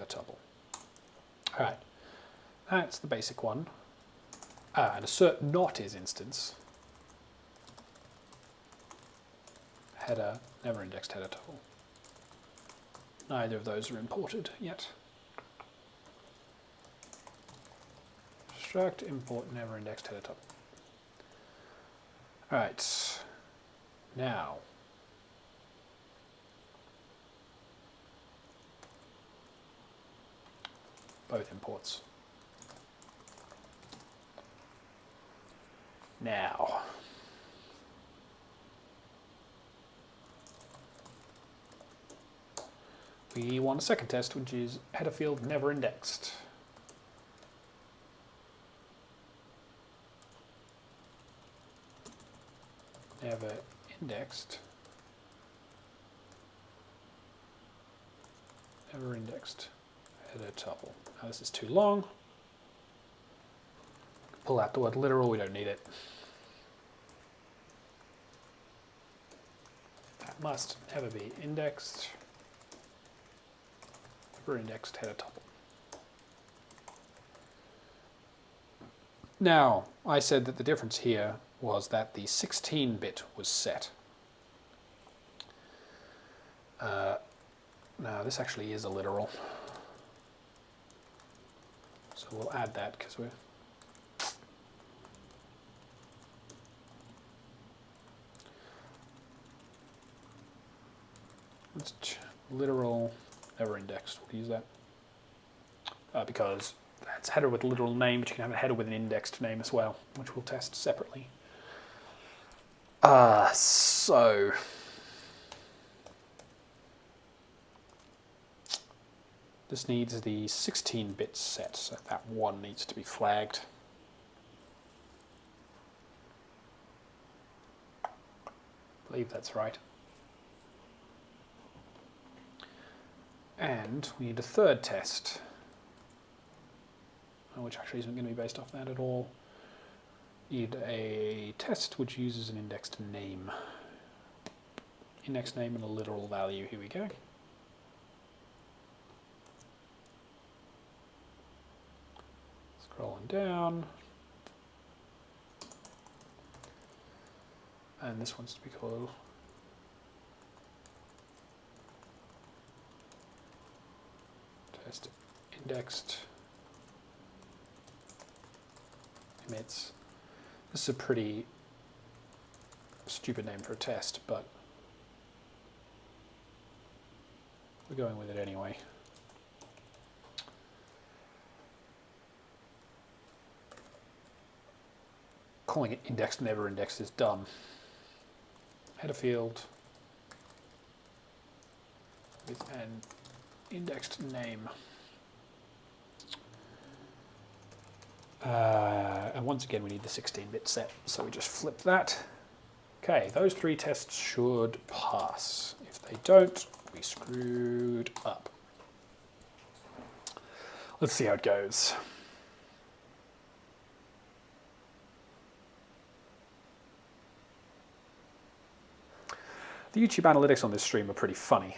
Speaker 1: tuple. All right, that's the basic one. And assert not is instance header never indexed header tuple. Neither of those are imported yet. Struct import never indexed header tuple. All right, now both imports. Now we want a second test, which is header field never indexed. Never indexed. Never indexed header tuple. Now this is too long. Pull out the word literal, we don't need it. That must never be indexed. Never indexed header tuple. Now, I said that the difference here was that the 16-bit was set. Now, this actually is a literal. So we'll add that because we're... literal never indexed. We'll use that because that's header with a literal name, but you can have a header with an indexed name as well, which we'll test separately. So this needs the 16-bit set, so that one needs to be flagged. I believe that's right. And we need a third test, which actually isn't going to be based off that at all. Need a test which uses an indexed name. Index name and a literal value. Here we go. Scrolling down. And this one's to be called test indexed emits. This is a pretty stupid name for a test, but we're going with it anyway. Calling it indexed never indexed is dumb. Header field with an indexed name. And once again we need the 16-bit set, so we just flip that. Okay, those three tests should pass. If they don't, we screwed up. Let's see how it goes. The YouTube analytics on this stream are pretty funny,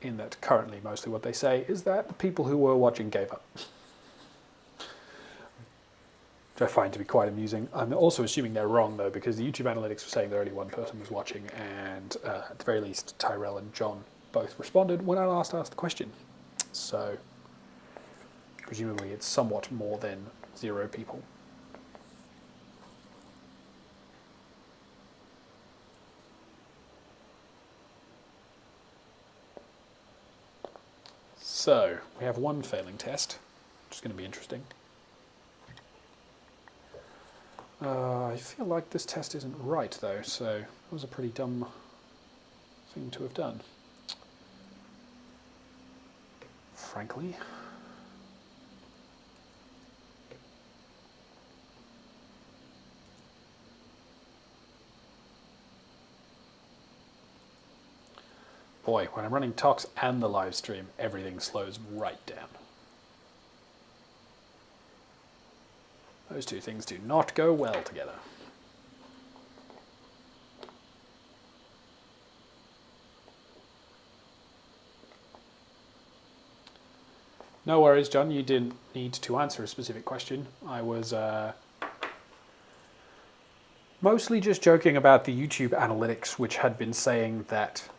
Speaker 1: in that currently mostly what they say is that the people who were watching gave up. Which I find to be quite amusing. I'm also assuming they're wrong though, because the YouTube analytics were saying that only one person was watching, and at the very least Tyrell and John both responded when I last asked the question. So presumably it's somewhat more than 0 people. So we have one failing test, which is going to be interesting. I feel like this test isn't right though, so it was a pretty dumb thing to have done, frankly. Boy, when I'm running talks and the live stream, everything slows right down. Those two things do not go well together. No worries, John, you didn't need to answer a specific question. I was mostly just joking about the YouTube analytics, which had been saying that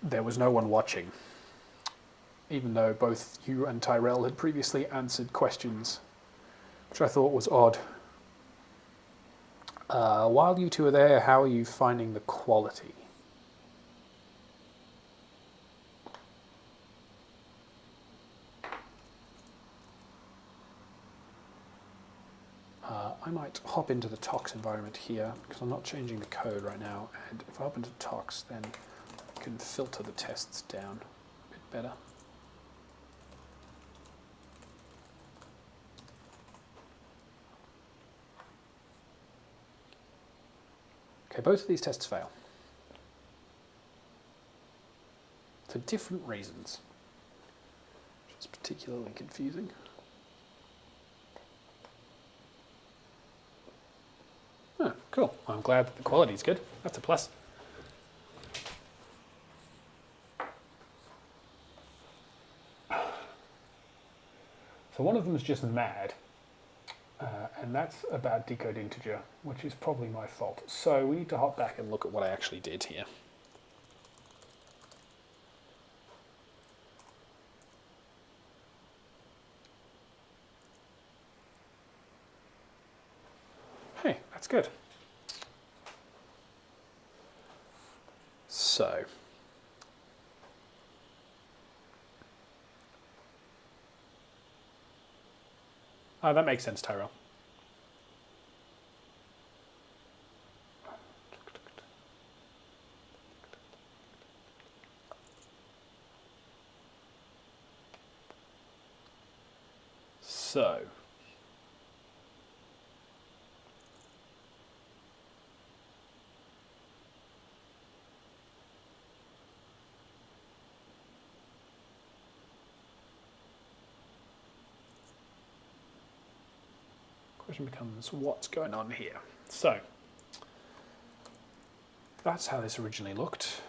Speaker 1: there was no one watching, even though both you and Tyrell had previously answered questions, which I thought was odd. While you two are there, how are you finding the quality? I might hop into the Tox environment here, because I'm not changing the code right now, and if I hop into Tox, then I can filter the tests down a bit better. Okay, both of these tests fail. For different reasons, which is particularly confusing. Oh, cool. Well, I'm glad that the quality's good. That's a plus. So one of them is just mad, and that's about decode integer, which is probably my fault. So we need to hop back and look at what I actually did here. Hey, that's good. So, oh, that makes sense, Tyrell. So, question becomes, what's going on here? So, that's how this originally looked.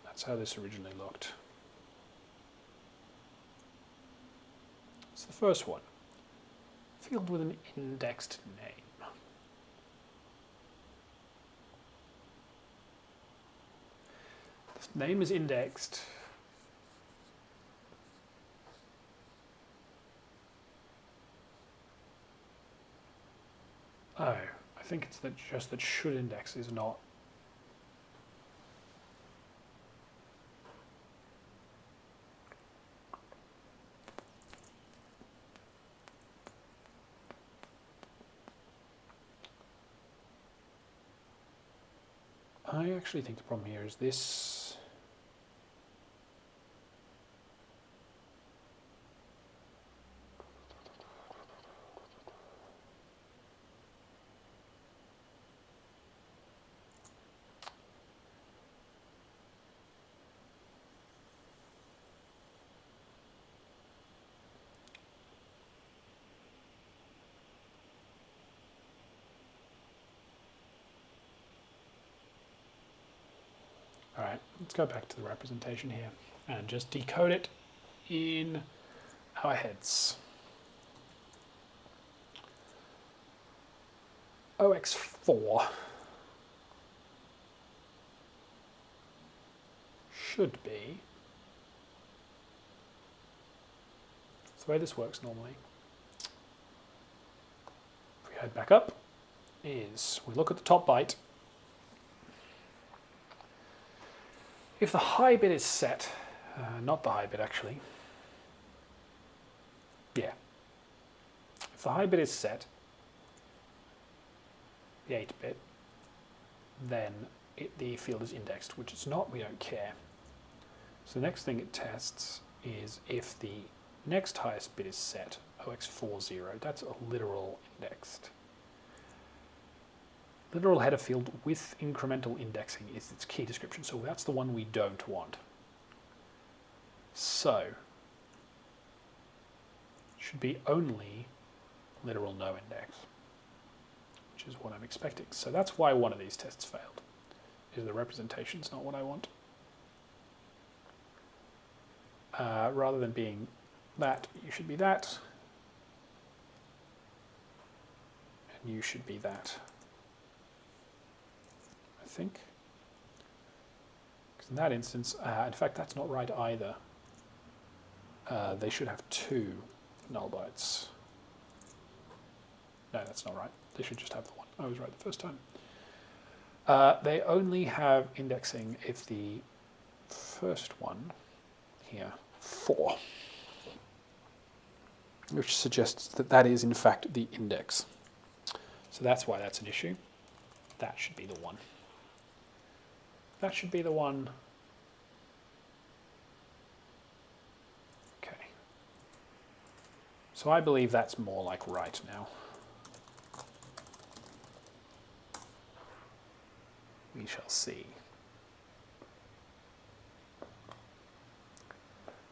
Speaker 1: That's how this originally looked. It's the first one. Field with an indexed name. The name is indexed. Oh, I think it's that just that should index is not. I actually think the problem here is this. All right, let's go back to the representation here and just decode it in our heads. OX4 should be, it's the way this works normally. If we head back up, is we look at the top byte. If the high bit is set, not the high bit actually, yeah. If the high bit is set, the 8-bit, then the field is indexed, which it's not, we don't care. So the next thing it tests is if the next highest bit is set, OX40, that's a literal indexed. Literal header field with incremental indexing is its key description, so that's the one we don't want. So, it should be only literal no index, which is what I'm expecting. So that's why one of these tests failed, is the representation's not what I want. Rather than being that, you should be that, and you should be that. I think. Because in that instance, in fact, that's not right either. They should have 2 null bytes. No, that's not right. They should just have the one. I was right the first time. They only have indexing if the first one here, 4, which suggests that that is in fact the index. So that's why that's an issue. That should be the one. That should be the one. Okay. So I believe that's more like right now. We shall see.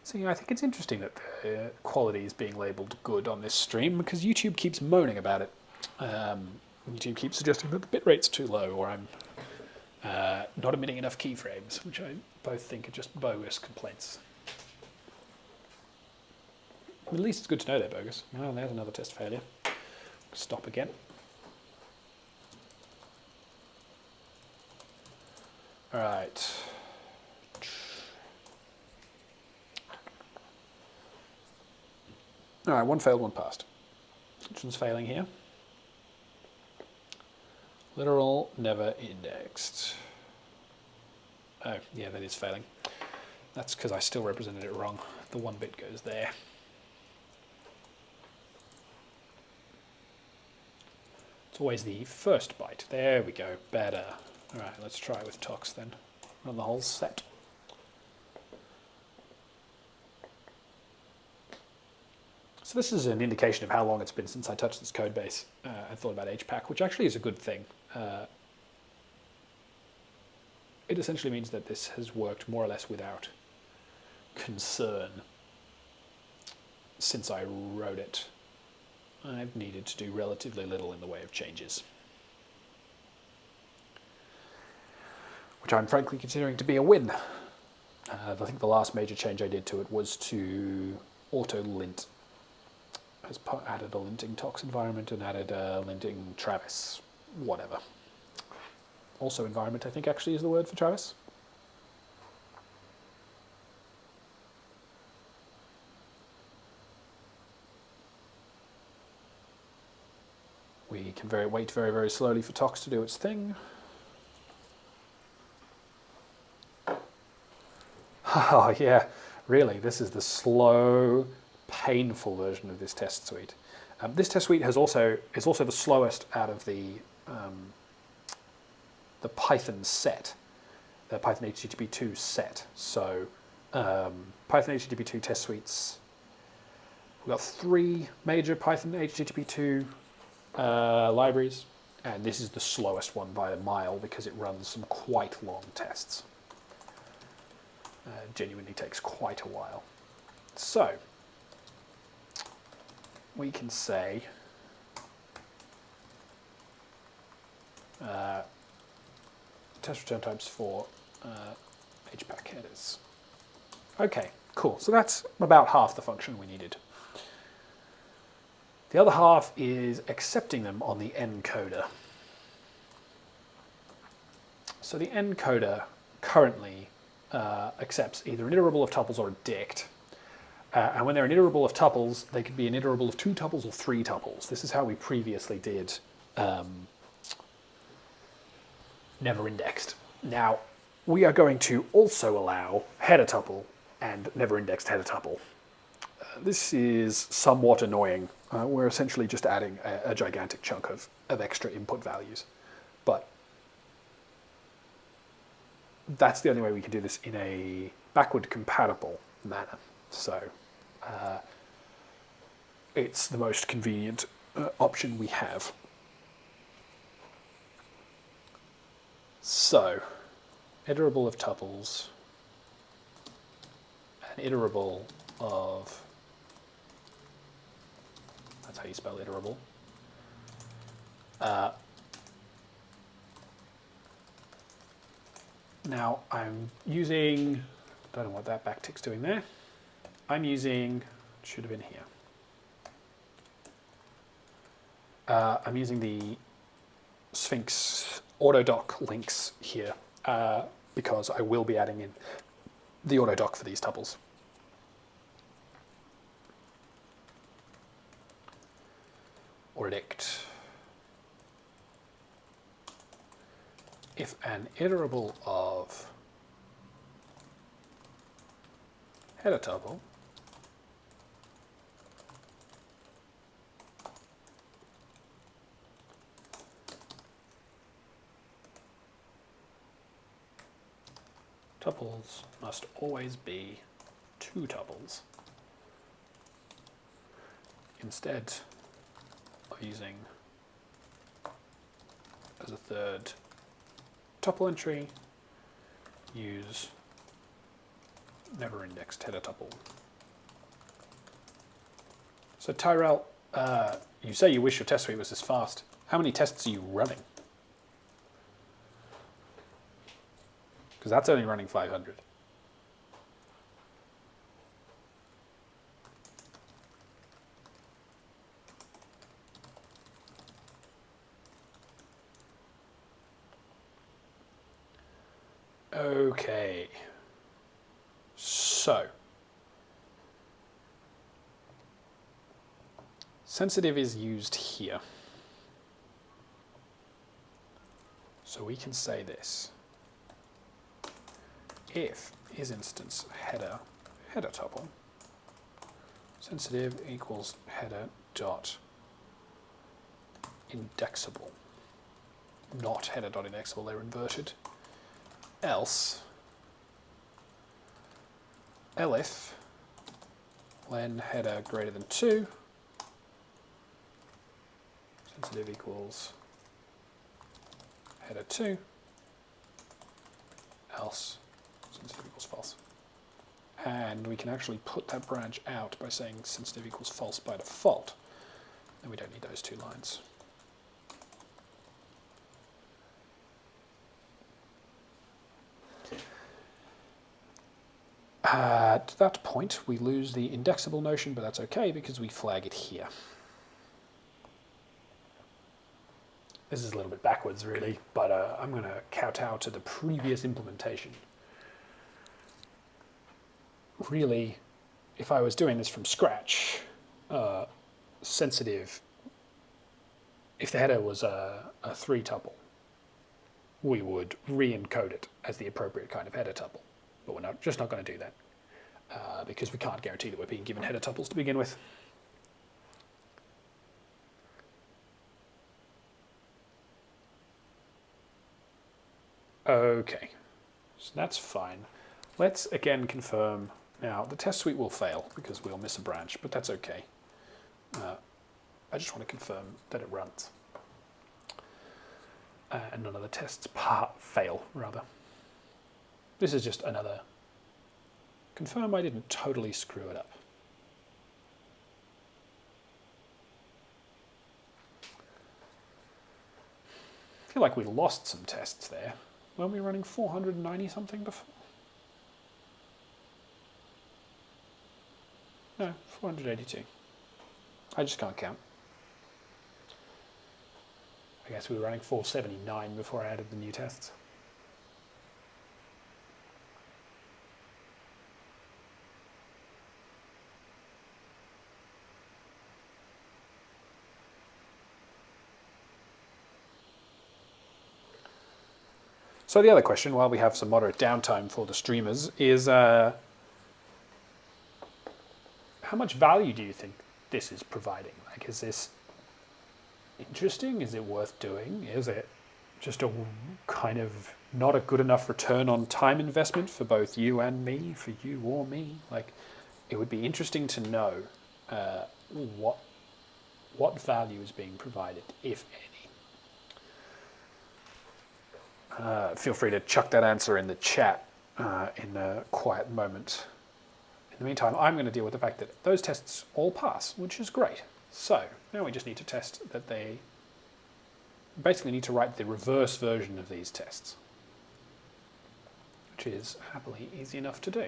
Speaker 1: So I think it's interesting that the quality is being labelled good on this stream because YouTube keeps moaning about it. YouTube keeps suggesting that the bitrate's too low or I'm not emitting enough keyframes, which I both think are just bogus complaints. At least it's good to know they're bogus. Oh, there's another test failure. Stop again. All right. All right, one failed, one passed. Which one's failing here? Literal, never indexed. Oh, yeah, that is failing. That's because I still represented it wrong. The 1 bit goes there. It's always the first byte. There we go, better. All right, let's try with tox then. Run the whole set. So this is an indication of how long it's been since I touched this code base and thought about HPAC, which actually is a good thing. It essentially means that this has worked more or less without concern since I wrote it. I've needed to do relatively little in the way of changes, which I'm frankly considering to be a win. I think the last major change I did to it was to auto-lint. Added a linting tox environment and added a linting Travis, whatever. Also environment, I think, actually is the word for Travis. We can wait very, very slowly for tox to do its thing. Oh yeah, really, this is the slow, painful version of this test suite. This test suite is also the slowest out of the Python set, the Python HTTP2 set. So Python HTTP2 test suites, we've got 3 major Python HTTP2 libraries, and this is the slowest one by a mile because it runs some quite long tests. Genuinely takes quite a while. So we can say test return types for HPAC headers. Okay, cool. So that's about half the function we needed. The other half is accepting them on the encoder. So the encoder currently accepts either an iterable of tuples or a dict. And when they're an iterable of tuples, they could be an iterable of 2 tuples or 3 tuples. This is how we previously did never indexed. Now, we are going to also allow header tuple and never indexed header tuple. This is somewhat annoying. We're essentially just adding a gigantic chunk of extra input values. But that's the only way we can do this in a backward compatible manner. So it's the most convenient option we have. So, iterable of tuples, an iterable of, that's how you spell iterable. Now I'm using, don't know what that backtick's doing there. I'm using, should have been here. I'm using the Sphinx autodoc links here because I will be adding in the autodoc for these tuples. Ordict. If an iterable of header tuple tuples must always be 2 tuples instead of using as a third tuple entry, use never indexed header tuple. So Tyrell, you say you wish your test suite was this fast. How many tests are you running? Because that's only running 500. Okay. So, sensitive is used here. So we can say this. If is instance header tuple, sensitive equals header dot indexable, not header dot indexable, they're inverted. Else, elif len header greater than 2, sensitive equals header 2, else sensitive equals false. And we can actually put that branch out by saying sensitive equals false by default. And we don't need those two lines. At that point, we lose the indexable notion, but that's okay because we flag it here. This is a little bit backwards, really, but I'm going to kowtow to the previous implementation. Really, if I was doing this from scratch, sensitive, if the header was a 3 tuple, we would re-encode it as the appropriate kind of header tuple. But we're just not going to do that because we can't guarantee that we're being given header tuples to begin with. Okay, so that's fine. Let's again confirm. Now, the test suite will fail because we'll miss a branch, but that's okay. I just want to confirm that it runs. And none of the tests fail, rather. This is just another confirm I didn't totally screw it up. I feel like we lost some tests there. Weren't we running 490 something before? No, 482. I just can't count. I guess we were running 479 before I added the new tests. So the other question, while we have some moderate downtime for the streamers, is how much value do you think this is providing? Like, is this interesting? Is it worth doing? Is it just a kind of not a good enough return on time investment for both you and me, for you or me? Like, it would be interesting to know what value is being provided, if any. Feel free to chuck that answer in the chat in a quiet moment. In the meantime, I'm going to deal with the fact that those tests all pass, which is great. So now we just need to test that they basically need to write the reverse version of these tests, which is happily easy enough to do.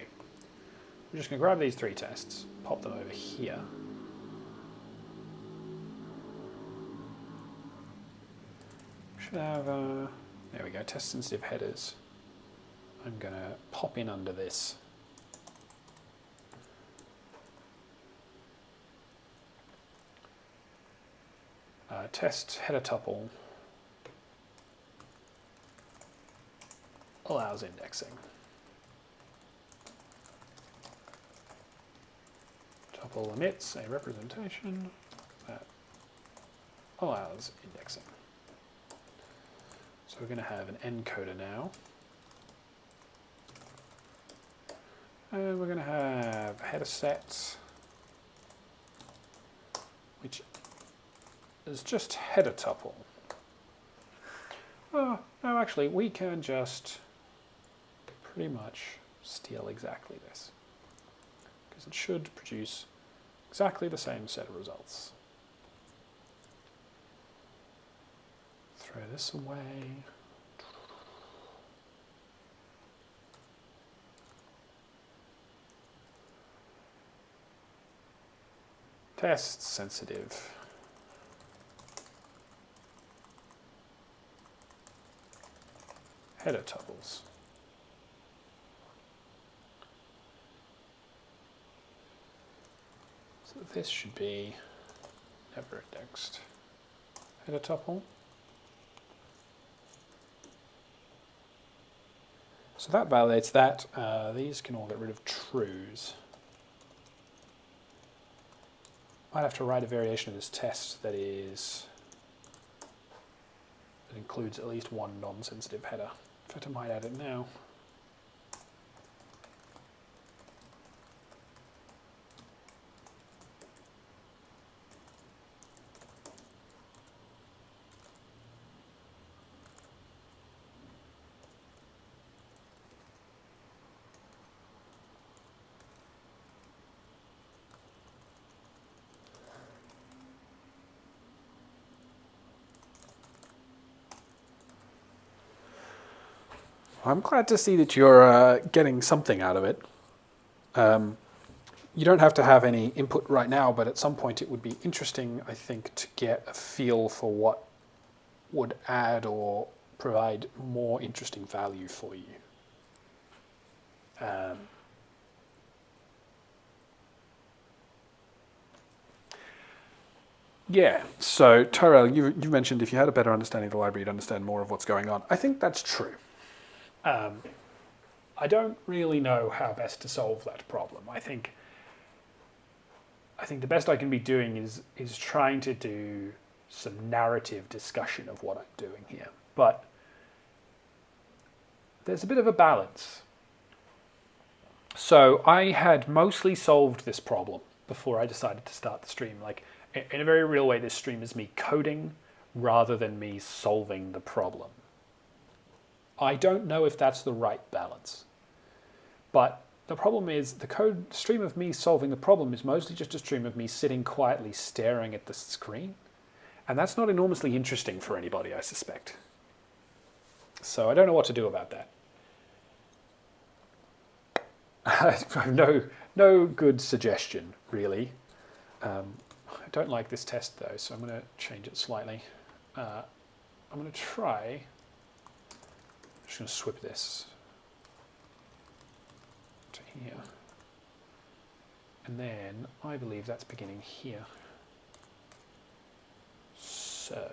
Speaker 1: We're just going to grab these 3 tests, pop them over here. Should have, there we go, test sensitive headers. I'm going to pop in under this. Test header tuple allows indexing. Tuple emits a representation that allows indexing. So we're going to have an encoder now. And we're going to have header set, which is just header tuple. Oh, no, actually, we can just pretty much steal exactly this, because it should produce exactly the same set of results. Throw this away. Test sensitive. Header tuples. So this should be never indexed header tuple. So that validates that. These can all get rid of trues. Might have to write a variation of this test that includes at least one non-sensitive header. In fact, I might add it now. I'm glad to see that you're getting something out of it. You don't have to have any input right now, but at some point it would be interesting, I think, to get a feel for what would add or provide more interesting value for you. Yeah, so Tyrell, you mentioned if you had a better understanding of the library, you'd understand more of what's going on. I think that's true. I don't really know how best to solve that problem. I think the best I can be doing is trying to do some narrative discussion of what I'm doing here. But there's a bit of a balance. So I had mostly solved this problem before I decided to start the stream. Like, in a very real way, this stream is me coding rather than me solving the problem. I don't know if that's the right balance. But the problem is the stream of me solving the problem is mostly just a stream of me sitting quietly staring at the screen. And that's not enormously interesting for anybody, I suspect. So I don't know what to do about that. I have no good suggestion, really. I don't like this test, though, so I'm going to change it slightly. I'm going to try... I'm just going to swip this to here. And then I believe that's beginning here. So,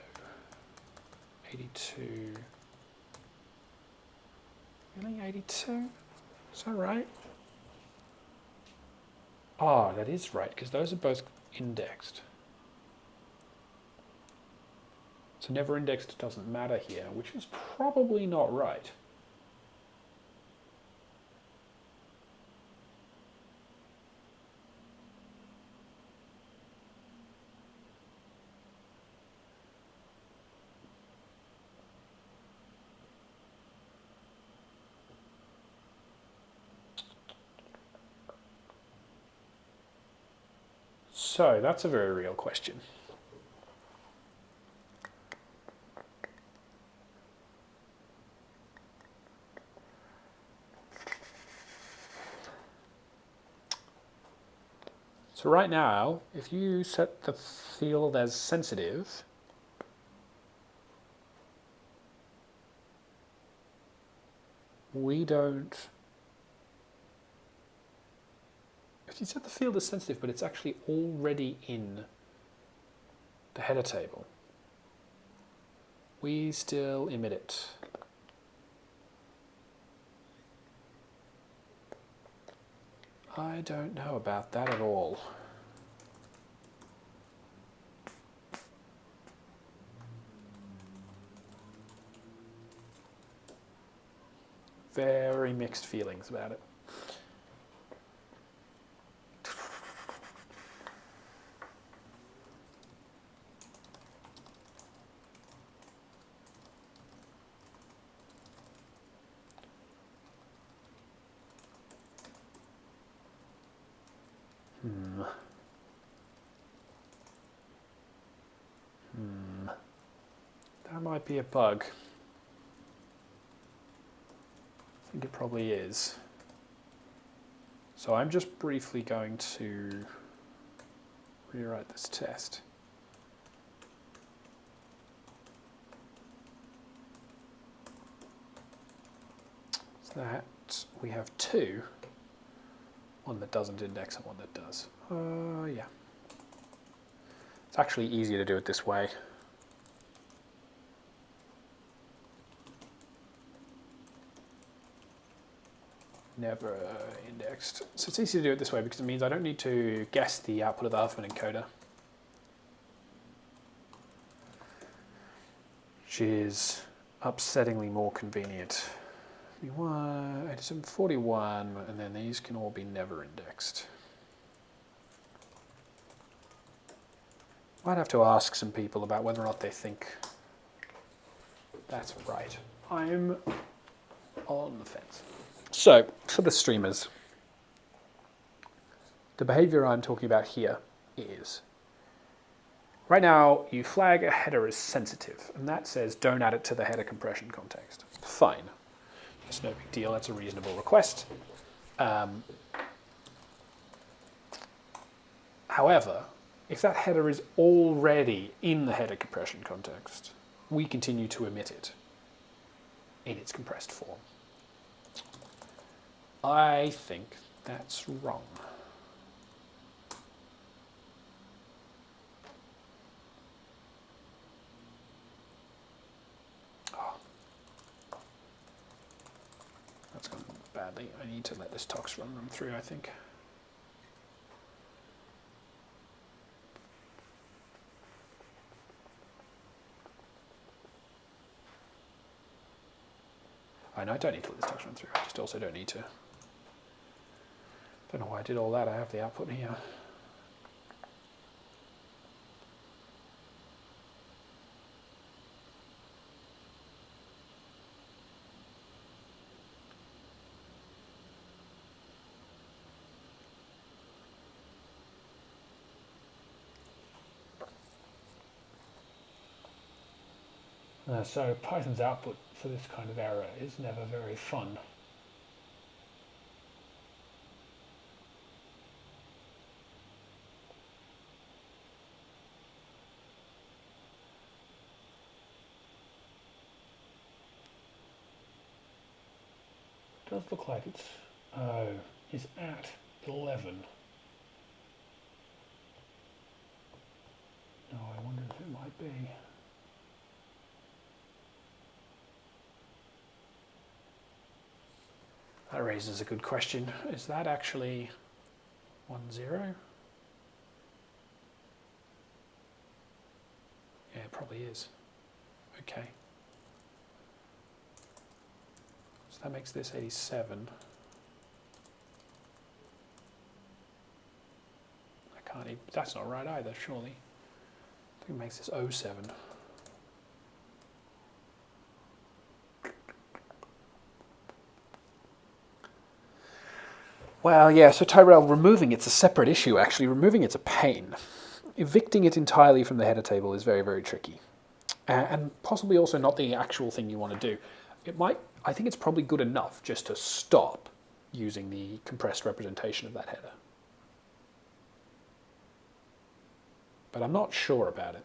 Speaker 1: 82. Really, 82? Is that right? Oh, that is right, because those are both indexed. So never indexed doesn't matter here, which is probably not right. So that's a very real question. So right now, if you set the field as sensitive, we don't... If you set the field as sensitive, but it's actually already in the header table, we still emit it. I don't know about that at all. Very mixed feelings about it. That might be a bug. I think it probably is. So I'm just briefly going to rewrite this test. So that we have two. One that doesn't index and one that does. Yeah. It's actually easier to do it this way. Never indexed. So it's easy to do it this way because it means I don't need to guess the output of the Huffman encoder, which is upsettingly more convenient. 8741, and then these can all be never indexed. Might have to ask some people about whether or not they think that's right. I'm on the fence. So, for the streamers, the behavior I'm talking about here is, right now you flag a header as sensitive, and that says don't add it to the header compression context. Fine. It's no big deal, that's a reasonable request. However, if that header is already in the header compression context, we continue to emit it in its compressed form. I think that's wrong. Oh. That's gone badly. I need to let this tox run them through, I think. I know I don't need to let this tox run through, I just also don't need to. Don't know why I did all that, I have the output here. So Python's output for this kind of error is never very fun. It does look like it's at 11. No, I wonder if it might be. That raises a good question. Is that actually 10? Yeah, it probably is. Okay. So that makes this 87. I can't even, that's not right either, surely. I think it makes this 07. Well, yeah, so Tyrell, removing it's a separate issue, actually. Removing it's a pain. Evicting it entirely from the header table is very, very tricky. And possibly also not the actual thing you want to do. It might, I think it's probably good enough just to stop using the compressed representation of that header. But I'm not sure about it.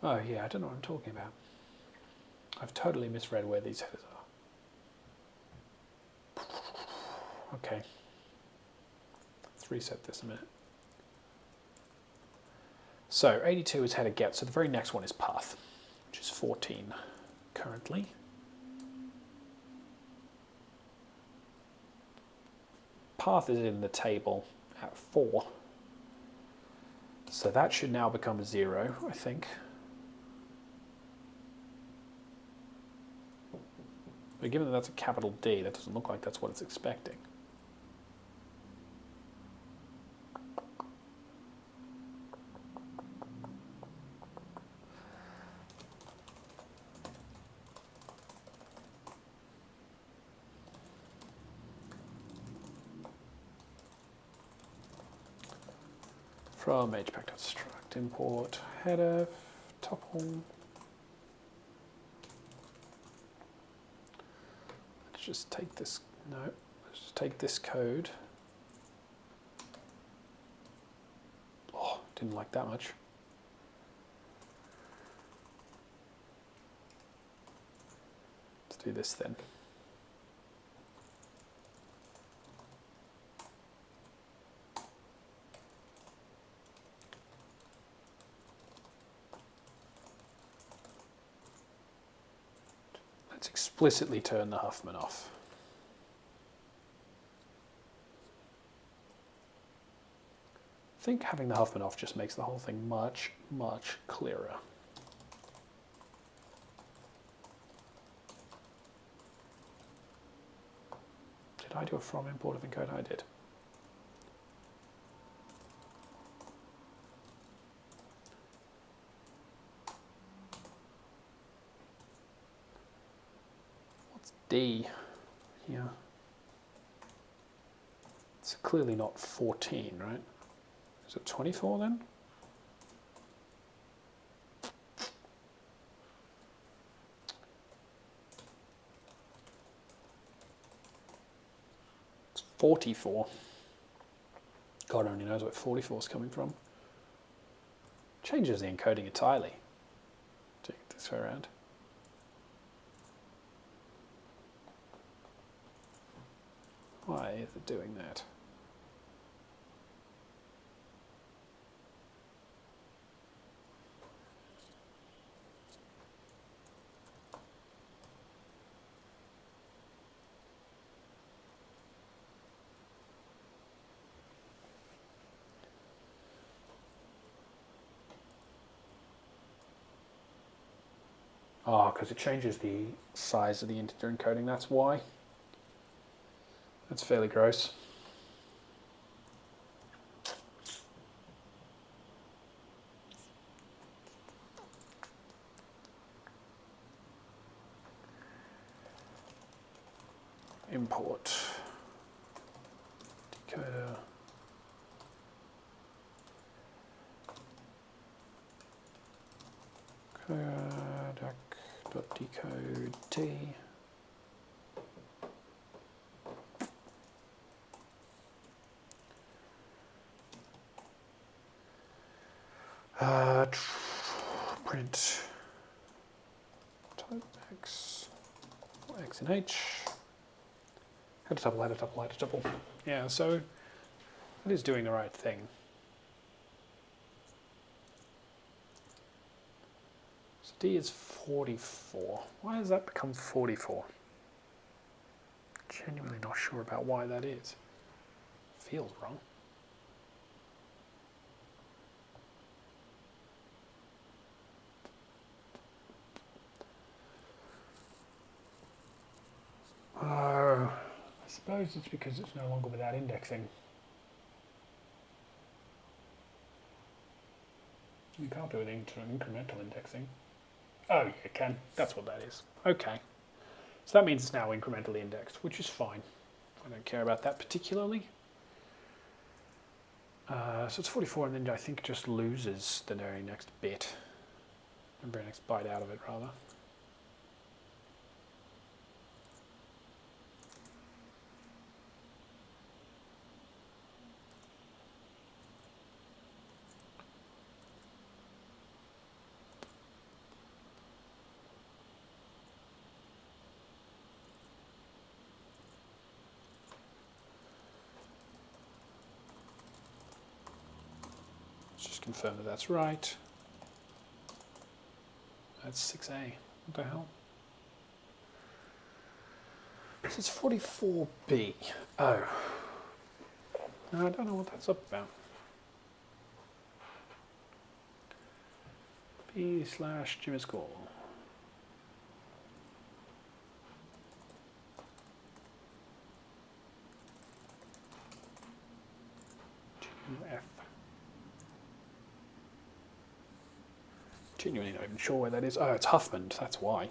Speaker 1: Oh yeah, I don't know what I'm talking about. I've totally misread where these headers are. Okay. Let's reset this a minute. So 82 is header get, so the very next one is path, which is 14 currently. Path is in the table at 4. So that should now become 0, I think. But given that that's a capital D, that doesn't look like that's what it's expecting. from hpack.struct import header tuple. Let's just take this, no, let's just take this code. Oh, didn't like that much. Let's do this then. Let's explicitly turn the Huffman off. I think having the Huffman off just makes the whole thing much, much clearer. Did I do a from import of encode? I did. What's D here? It's clearly not 14, right? Is it 24 then? It's 44. God only knows where 44 is coming from. Changes the encoding entirely. Take it this way around. Why is it doing that? Oh, because it changes the size of the integer encoding, that's why. That's fairly gross. Import decoder. Decode T. Print type X, X and H. Header tuple, header tuple, header tuple. Yeah, so it is doing the right thing. So D is 44. Why has that become 44? Genuinely not sure about why that is. Feels wrong. I suppose it's because it's no longer without indexing. You can't do it into an incremental indexing. Oh, you can. That's what that is. Okay. So that means it's now incrementally indexed, which is fine. I don't care about that particularly. So it's 44, and then I think it just loses the very next bit. The very next byte out of it, rather. Just confirm that that's right. That's 6A. What the hell? So it's 44B. Oh. No, I don't know what that's up about. B/Jimmy School. F. Genuinely not even sure where that is. Oh, it's Huffman, that's why.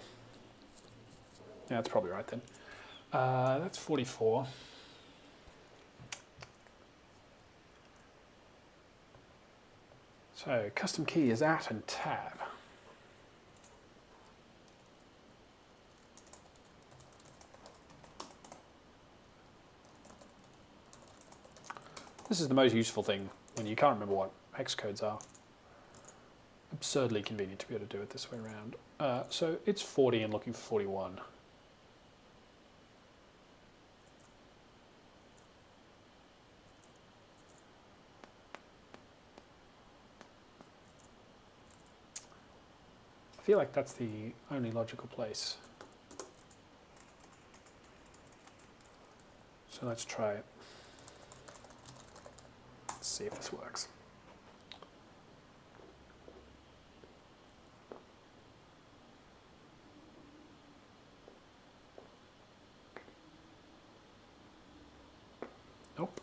Speaker 1: Yeah, that's probably right then. That's 44. So custom key is at and tab. This is the most useful thing when you can't remember what hex codes are. Absurdly convenient to be able to do it this way around. So it's 40 and looking for 41. I feel like that's the only logical place. So let's try it. Let's see if this works. Nope.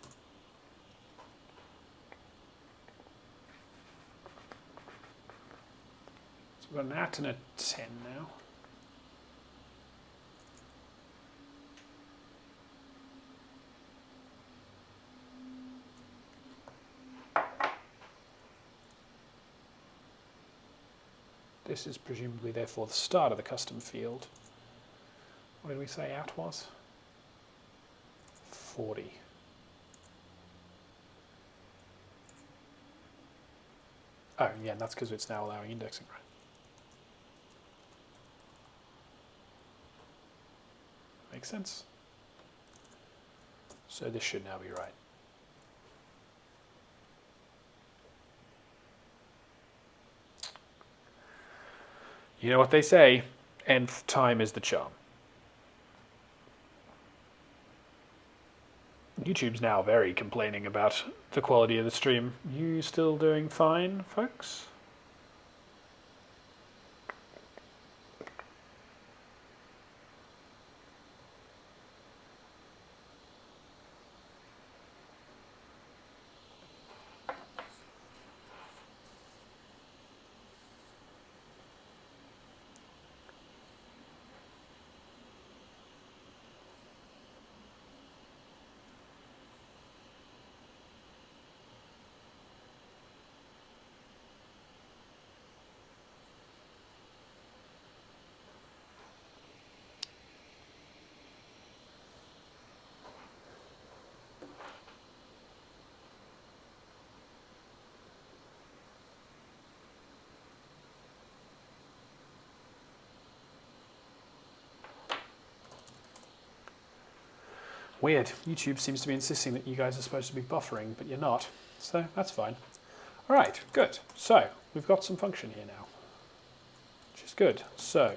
Speaker 1: So we've got an at and a 10 now. This is presumably therefore the start of the custom field. What did we say at was? 40. Oh, yeah, that's because it's now allowing indexing, right? Makes sense. So this should now be right. You know what they say, nth time is the charm. YouTube's now very complaining about the quality of the stream. You still doing fine, folks? Weird. YouTube seems to be insisting that you guys are supposed to be buffering, but you're not. So that's fine. All right, good. So we've got some function here now, which is good. So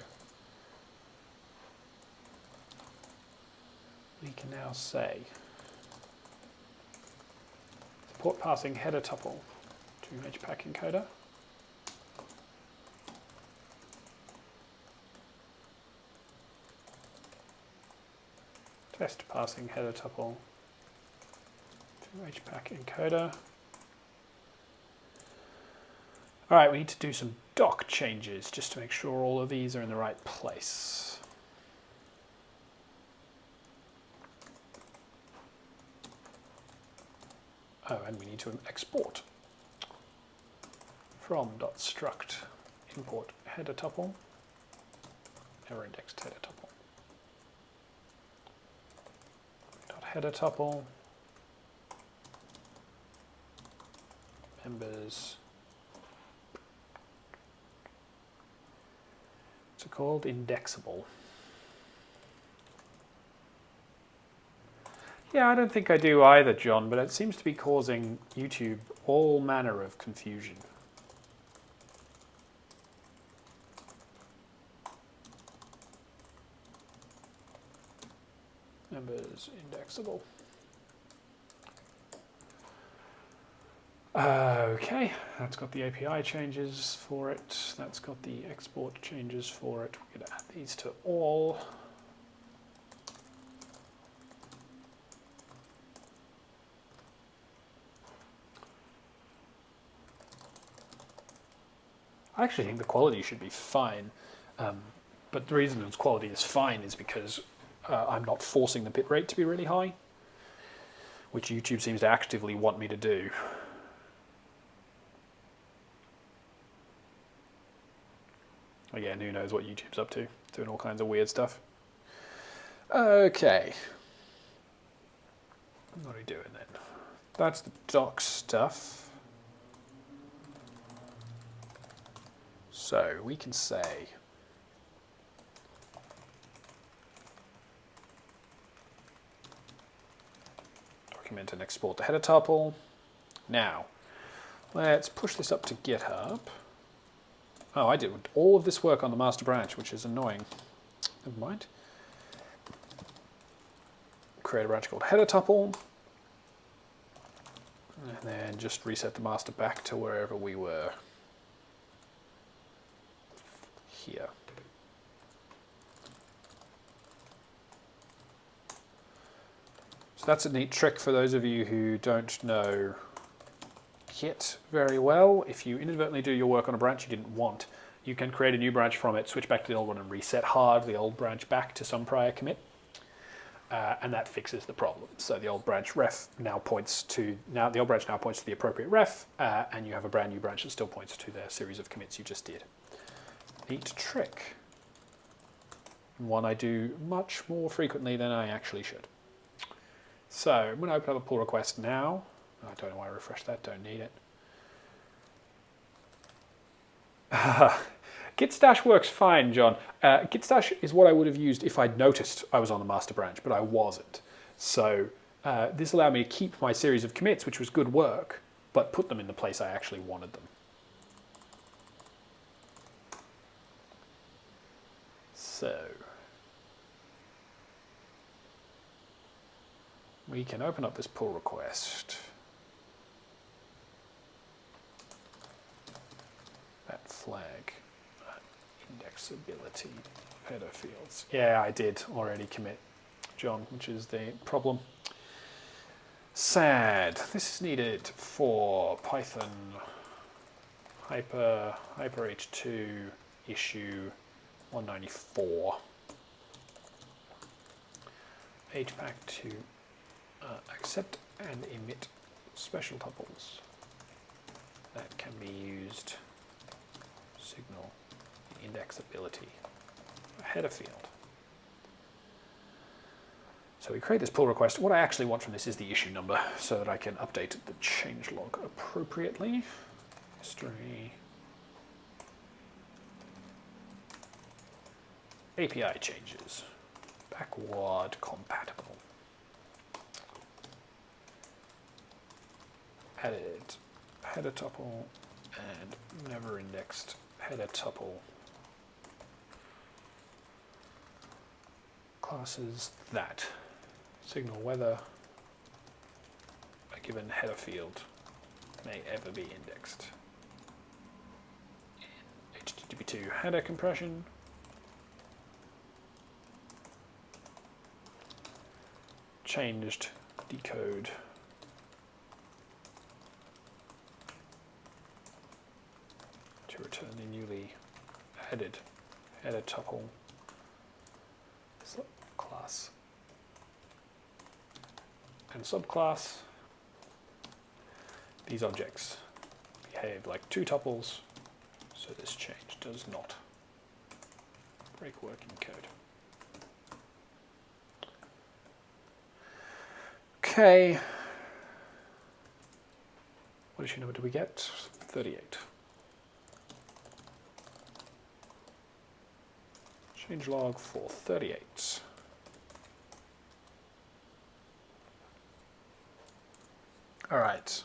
Speaker 1: we can now say support passing header tuple to HPAC encoder. Test passing header tuple to HPAC encoder. All right, we need to do some doc changes just to make sure all of these are in the right place. Oh, and we need to export from .struct import header tuple, never indexed header tuple. Header tuple, members, what's it called? Indexable. Yeah, I don't think I do either, John, but it seems to be causing YouTube all manner of confusion. Members indexable. Okay, that's got the API changes for it. That's got the export changes for it. We're going to add these to all. I actually think the quality should be fine, but the reason its quality is fine is because I'm not forcing the bitrate to be really high, which YouTube seems to actively want me to do. Again, who knows what YouTube's up to, doing all kinds of weird stuff. Okay. What are we doing then? That's the dock stuff. So we can say document and export the header tuple. Now, let's push this up to GitHub. Oh, I did all of this work on the master branch, which is annoying. Never mind. Create a branch called header tuple. And then just reset the master back to wherever we were. Here. So that's a neat trick for those of you who don't know Git very well. If you inadvertently do your work on a branch you didn't want, you can create a new branch from it, switch back to the old one, and reset hard the old branch back to some prior commit. And that fixes the problem. So the old branch ref now points to the appropriate ref, and you have a brand new branch that still points to the series of commits you just did. Neat trick. One I do much more frequently than I actually should. So I'm going to open up a pull request now. I don't know why I refreshed that, don't need it. Git stash works fine, John. Git stash is what I would have used if I'd noticed I was on the master branch, but I wasn't. So this allowed me to keep my series of commits, which was good work, but put them in the place I actually wanted them. So we can open up this pull request. That flag. Indexability header fields. Yeah, I did already commit, John, which is the problem. Sad. This is needed for Python Hyper-h2 issue 194. HPAC to accept and emit special tuples that can be used signal indexability, a header field. So we create this pull request. What I actually want from this is the issue number so that I can update the changelog appropriately. History. API changes. Backward compatible. Added header tuple and never indexed header tuple. Classes that signal whether a given header field may ever be indexed. In HTTP2 header compression, changed decode to return the newly added header tuple class and subclass. These objects behave like two tuples, so this change does not break working code. Okay. What issue number do we get? 38. Changelog for 38. All right.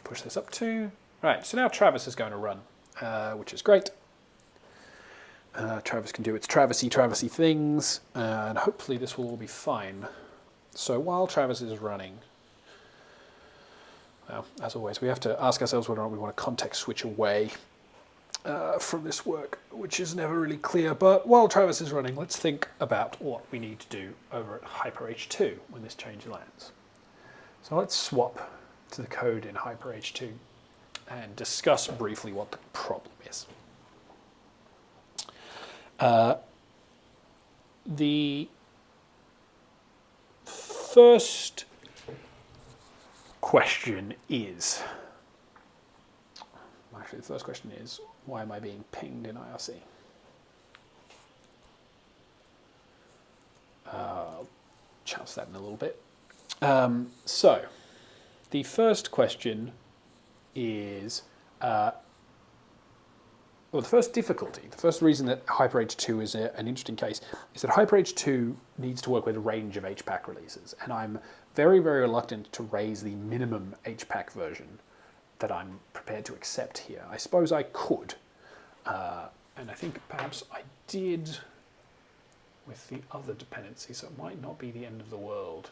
Speaker 1: Push this up too. Right, so now Travis is going to run, which is great. Travis can do its Travisy things, and hopefully this will all be fine. So while Travis is running, well, as always, we have to ask ourselves whether or not we want to context switch away from this work, which is never really clear. But while Travis is running, let's think about what we need to do over at Hyper-h2 when this change lands. So let's swap to the code in Hyper-h2 and discuss briefly what the problem is. The first question is, Why am I being pinged in IRC? I'll chance that in a little bit. So, the first question is, well, the first difficulty, the first reason that Hyper-h2 is an interesting case is that Hyper-h2 needs to work with a range of HPAC releases, and I'm very, very reluctant to raise the minimum HPAC version that I'm prepared to accept here. I suppose I could, and I think perhaps I did with the other dependency, so it might not be the end of the world.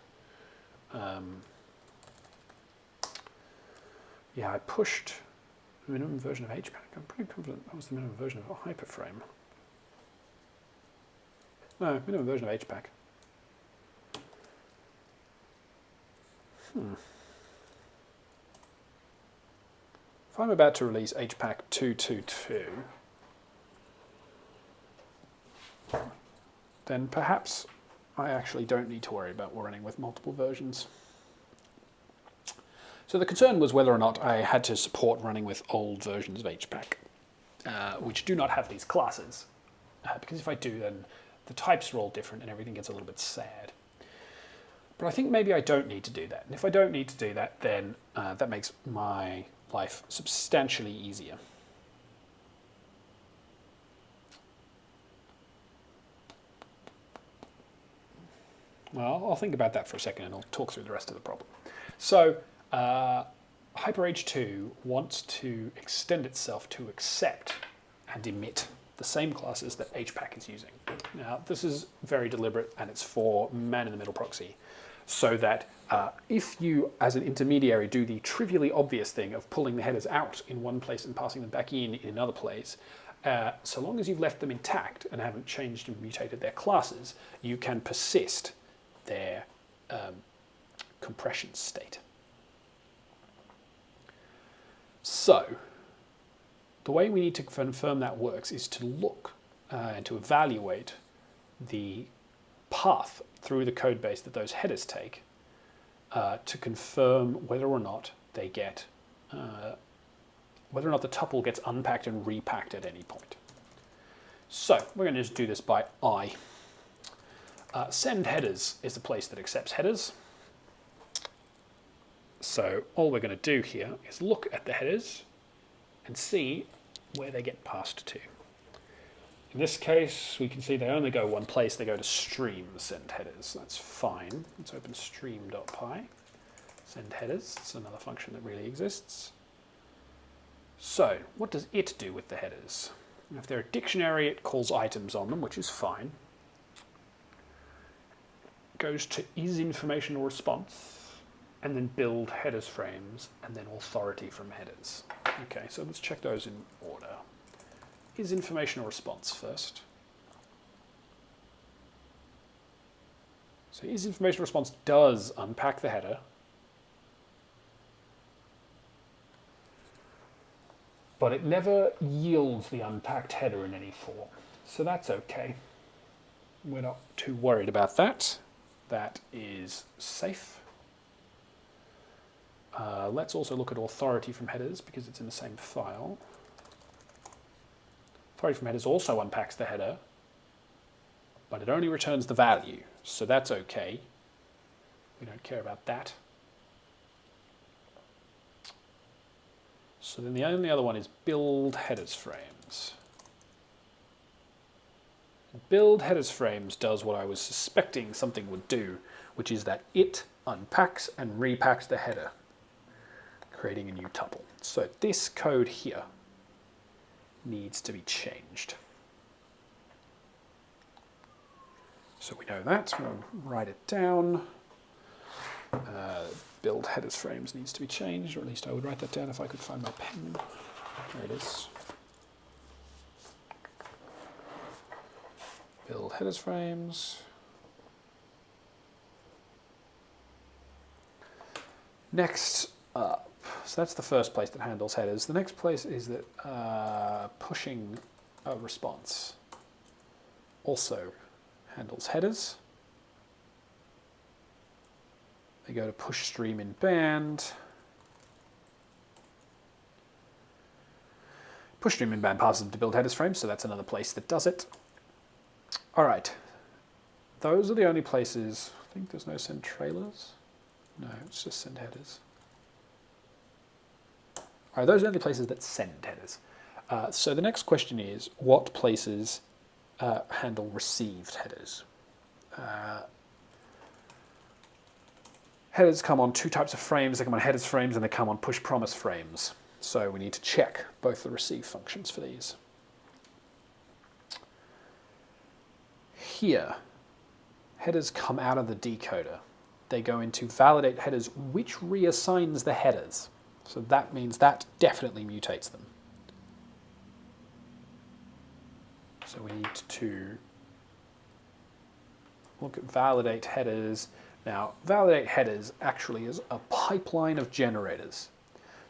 Speaker 1: Yeah, I pushed the minimum version of HPAC. I'm pretty confident that was the minimum version of Hyperframe. No, minimum version of HPAC. If I'm about to release HPAC 222, then perhaps I actually don't need to worry about running with multiple versions. So the concern was whether or not I had to support running with old versions of HPAC, which do not have these classes. Because if I do, then the types are all different and everything gets a little bit sad. But I think maybe I don't need to do that. And if I don't need to do that, then that makes my life substantially easier. Well, I'll think about that for a second and I'll talk through the rest of the problem. So, Hyper-h2 wants to extend itself to accept and emit the same classes that HPAC is using. Now, this is very deliberate and it's for man-in-the-middle proxy, so that if you, as an intermediary, do the trivially obvious thing of pulling the headers out in one place and passing them back in another place, so long as you've left them intact and haven't changed and mutated their classes, you can persist their compression state. So, the way we need to confirm that works is to look and to evaluate the path through the code base that those headers take to confirm whether or not they get, whether or not the tuple gets unpacked and repacked at any point. So, we're going to just do this by I. Send headers is the place that accepts headers. So all we're going to do here is look at the headers and see where they get passed to. In this case, we can see they only go one place. They go to stream send headers. That's fine. Let's open stream.py. Send headers. It's another function that really exists. So what does it do with the headers? If they're a dictionary, it calls items on them, which is fine. It goes to isInformation or response, and then build headers frames, and then authority from headers. Okay, so let's check those in order. IsInformation or response first. So isInformation response does unpack the header, but it never yields the unpacked header in any form. So that's okay. We're not too worried about that. That is safe. Let's also look at authority from headers because it's in the same file. Authority from headers also unpacks the header, but it only returns the value, so that's okay. We don't care about that. So then the only other one is build headers frames. Build headers frames does what I was suspecting something would do, which is that it unpacks and repacks the header, creating a new tuple. So this code here needs to be changed. So we know that, we'll write it down. Build headers frames needs to be changed, or at least I would write that down if I could find my pen. There it is. Build headers frames. Next up, so that's the first place that handles headers. The next place is that pushing a response also handles headers. They go to push stream in band. Push stream in band passes them to build headers frames, so that's another place that does it. All right. Those are the only places. I think there's no send trailers. No, it's just send headers. All right, those are the only places that send headers. So the next question is, what places handle received headers? Headers come on two types of frames. They come on headers frames and they come on push promise frames. So we need to check both the receive functions for these. Here, headers come out of the decoder. They go into validate headers, which reassigns the headers. So that means that definitely mutates them. So we need to look at validate headers. Now, validate headers actually is a pipeline of generators.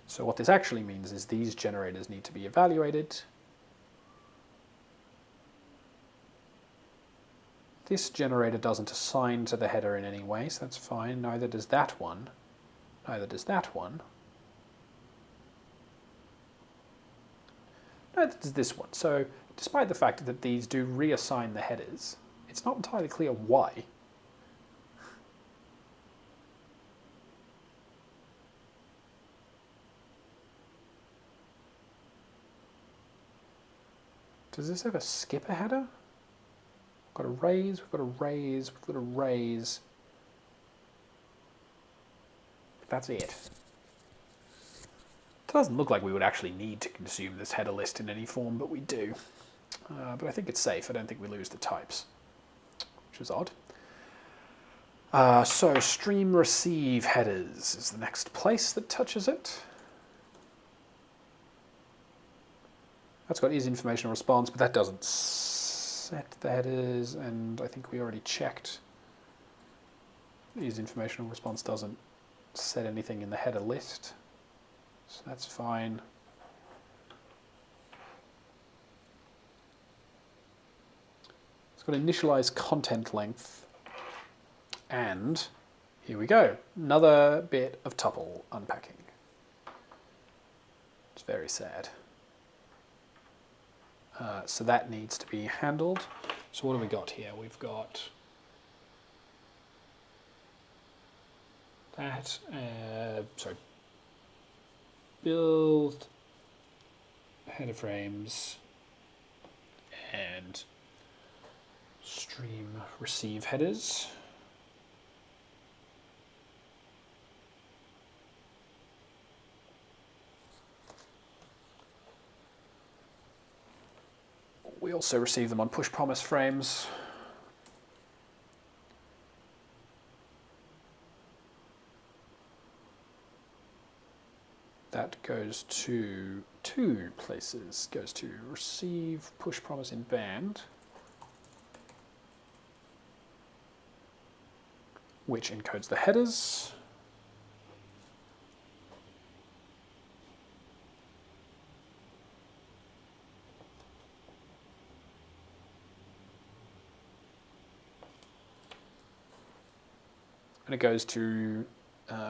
Speaker 1: So what this actually means is these generators need to be evaluated. This generator doesn't assign to the header in any way, so that's fine. Neither does that one. Neither does that one. Neither does this one. So despite the fact that these do reassign the headers, it's not entirely clear why. Does this ever skip a header? We've got a raise, we've got a raise, we've got a raise. That's it. It doesn't look like we would actually need to consume this header list in any form, but we do. But I think it's safe. I don't think we lose the types, which is odd. So stream receive headers is the next place that touches it. That's got is informational response, but that doesn't set the headers, and I think we already checked. Is informational response doesn't set anything in the header list, so that's fine. It's got initialize content length, and here we go, another bit of tuple unpacking. It's very sad. So that needs to be handled. So what have we got here? We've got that, build header frames and stream receive headers. We also receive them on push promise frames. That goes to two places. Goes to receive push promise in band, which encodes the headers. And it goes to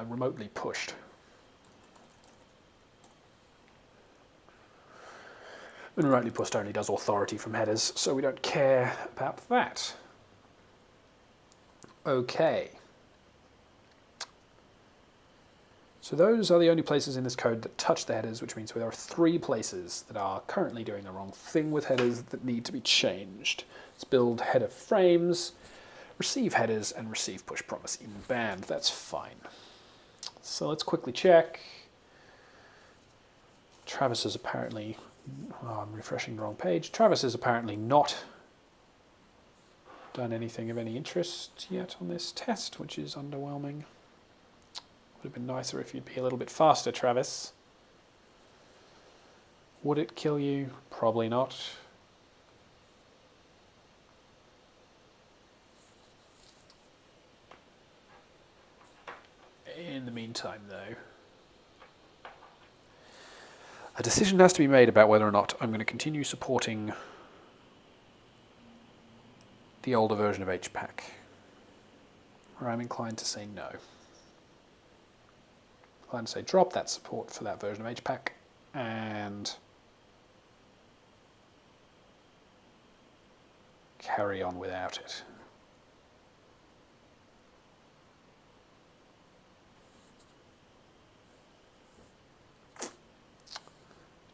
Speaker 1: remotely pushed. And remotely pushed only does authority from headers, so we don't care about that. Okay. So those are the only places in this code that touch the headers, which means there are 3 places that are currently doing the wrong thing with headers that need to be changed. Let's build header frames, receive headers, and receive push promise in band. That's fine. So let's quickly check. Travis is apparently, I'm refreshing the wrong page. Travis has apparently not done anything of any interest yet on this test, which is underwhelming. Would have been nicer if you'd be a little bit faster, Travis. Would it kill you? Probably not. In the meantime, though, a decision has to be made about whether or not I'm going to continue supporting the older version of HPAC, or I'm inclined to say no. Inclined to say drop that support for that version of HPAC and carry on without it.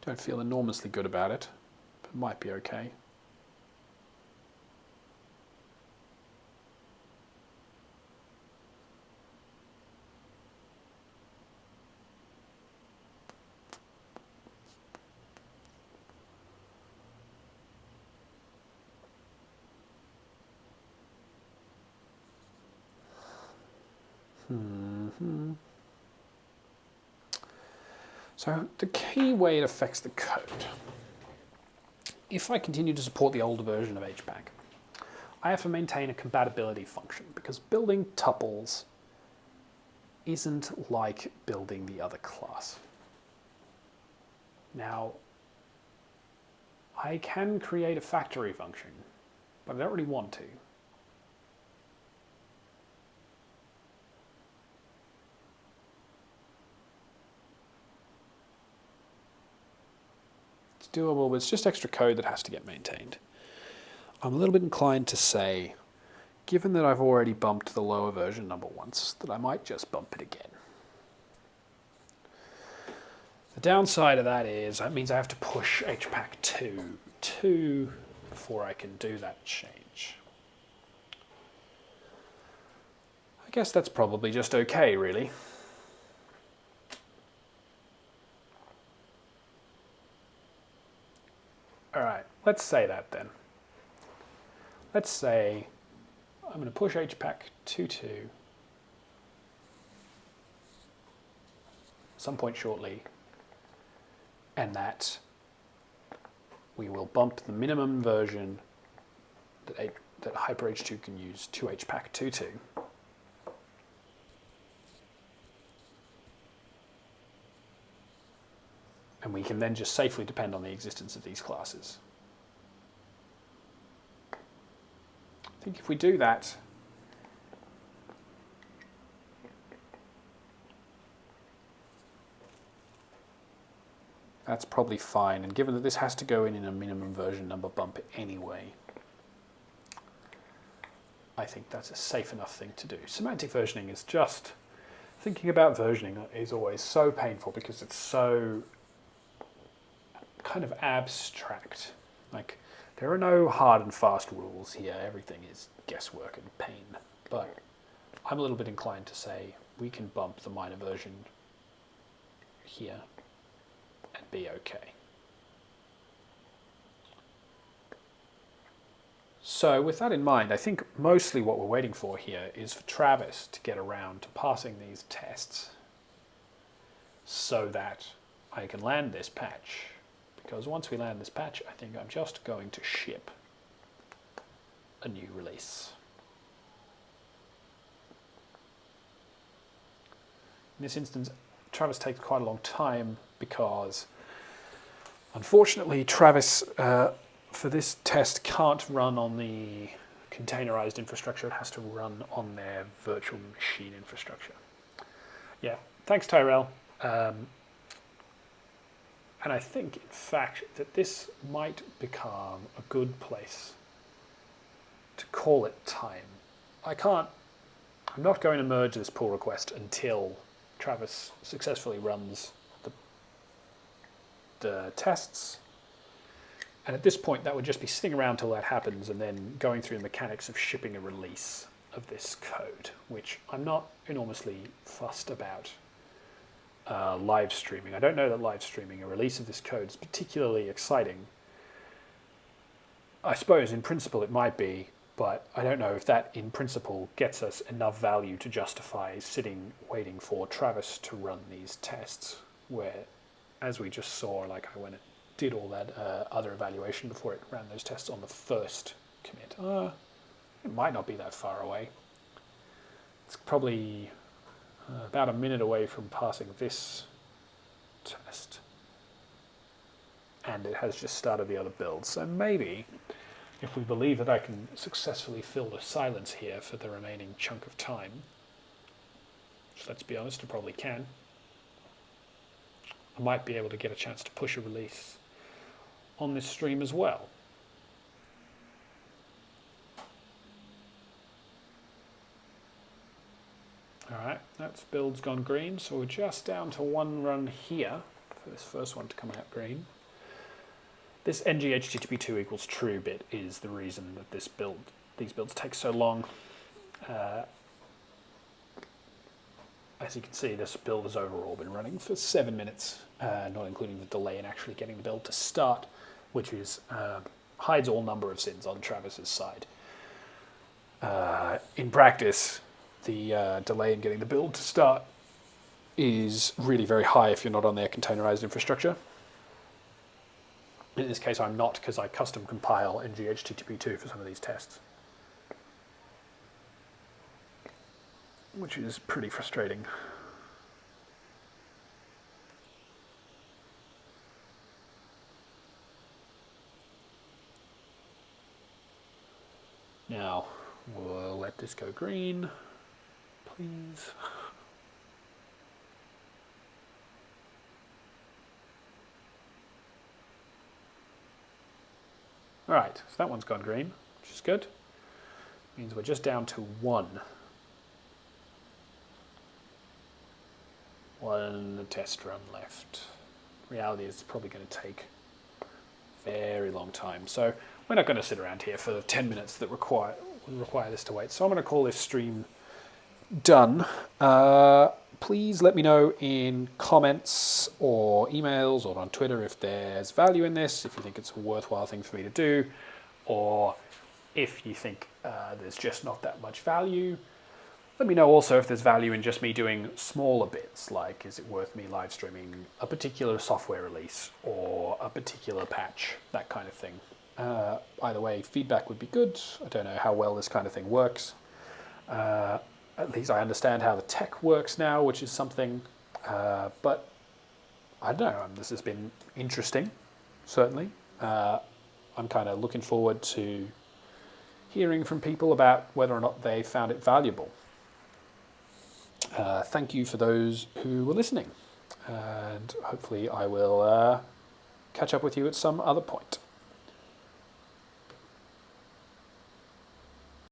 Speaker 1: Don't feel enormously good about it, but it might be okay. So the key way it affects the code, if I continue to support the older version of HPAC, I have to maintain a compatibility function because building tuples isn't like building the other class. Now, I can create a factory function, but I don't really want to. Doable, but it's just extra code that has to get maintained. I'm a little bit inclined to say, given that I've already bumped the lower version number once, that I might just bump it again. The downside of that is, that means I have to push HPAC2 before I can do that change. I guess that's probably just okay, really. All right, let's say that then. Let's say I'm going to push HPAC2 some point shortly, and that we will bump the minimum version that Hyper-h2 can use to HPAC2. And we can then just safely depend on the existence of these classes. I think if we do that, that's probably fine. And given that this has to go in a minimum version number bump anyway, I think that's a safe enough thing to do. Semantic versioning is just, thinking about versioning is always so painful because it's so kind of abstract. Like, there are no hard and fast rules here. Everything is guesswork and pain. But I'm a little bit inclined to say we can bump the minor version here and be okay. So with that in mind, I think mostly what we're waiting for here is for Travis to get around to passing these tests so that I can land this patch. Because once we land this patch, I think I'm just going to ship a new release. In this instance, Travis takes quite a long time because, unfortunately, Travis, for this test, can't run on the containerized infrastructure. It has to run on their virtual machine infrastructure. Yeah, thanks, Tyrell. And I think, in fact, that this might become a good place to call it time. I'm not going to merge this pull request until Travis successfully runs the tests. And at this point, that would just be sitting around till that happens and then going through the mechanics of shipping a release of this code, which I'm not enormously fussed about. Live streaming. I don't know that live streaming a release of this code is particularly exciting. I suppose in principle it might be, but I don't know if that in principle gets us enough value to justify sitting waiting for Travis to run these tests, where, as we just saw, like I went and did all that other evaluation before it ran those tests on the first commit. It might not be that far away. It's probably about a minute away from passing this test. And it has just started the other build. So maybe, if we believe that I can successfully fill the silence here for the remaining chunk of time, which, let's be honest, I probably can, I might be able to get a chance to push a release on this stream as well. Alright, that's build's gone green, so we're just down to one run here for this first one to come out green. This ng-http2 equals true bit is the reason that these builds take so long. As you can see, this build has overall been running for 7 minutes, not including the delay in actually getting the build to start, which is hides all number of sins on Travis's side. In practice, the delay in getting the build to start is really very high if you're not on their containerized infrastructure. In this case, I'm not, because I custom compile ng-http2 for some of these tests, which is pretty frustrating. Now, we'll let this go green, please. All right, so that one's gone green, which is good. Means we're just down to one test run left. Reality is it's probably going to take a very long time. So we're not going to sit around here for the 10 minutes that require this to wait. So I'm going to call this stream done. Please let me know in comments or emails or on Twitter if there's value in this, if you think it's a worthwhile thing for me to do, or if you think there's just not that much value. Let me know also if there's value in just me doing smaller bits, like is it worth me live streaming a particular software release or a particular patch, that kind of thing. Either way, feedback would be good. I don't know how well this kind of thing works. At least I understand how the tech works now, which is something, but I don't know, this has been interesting, certainly. I'm kind of looking forward to hearing from people about whether or not they found it valuable. Thank you for those who were listening, and hopefully I will catch up with you at some other point.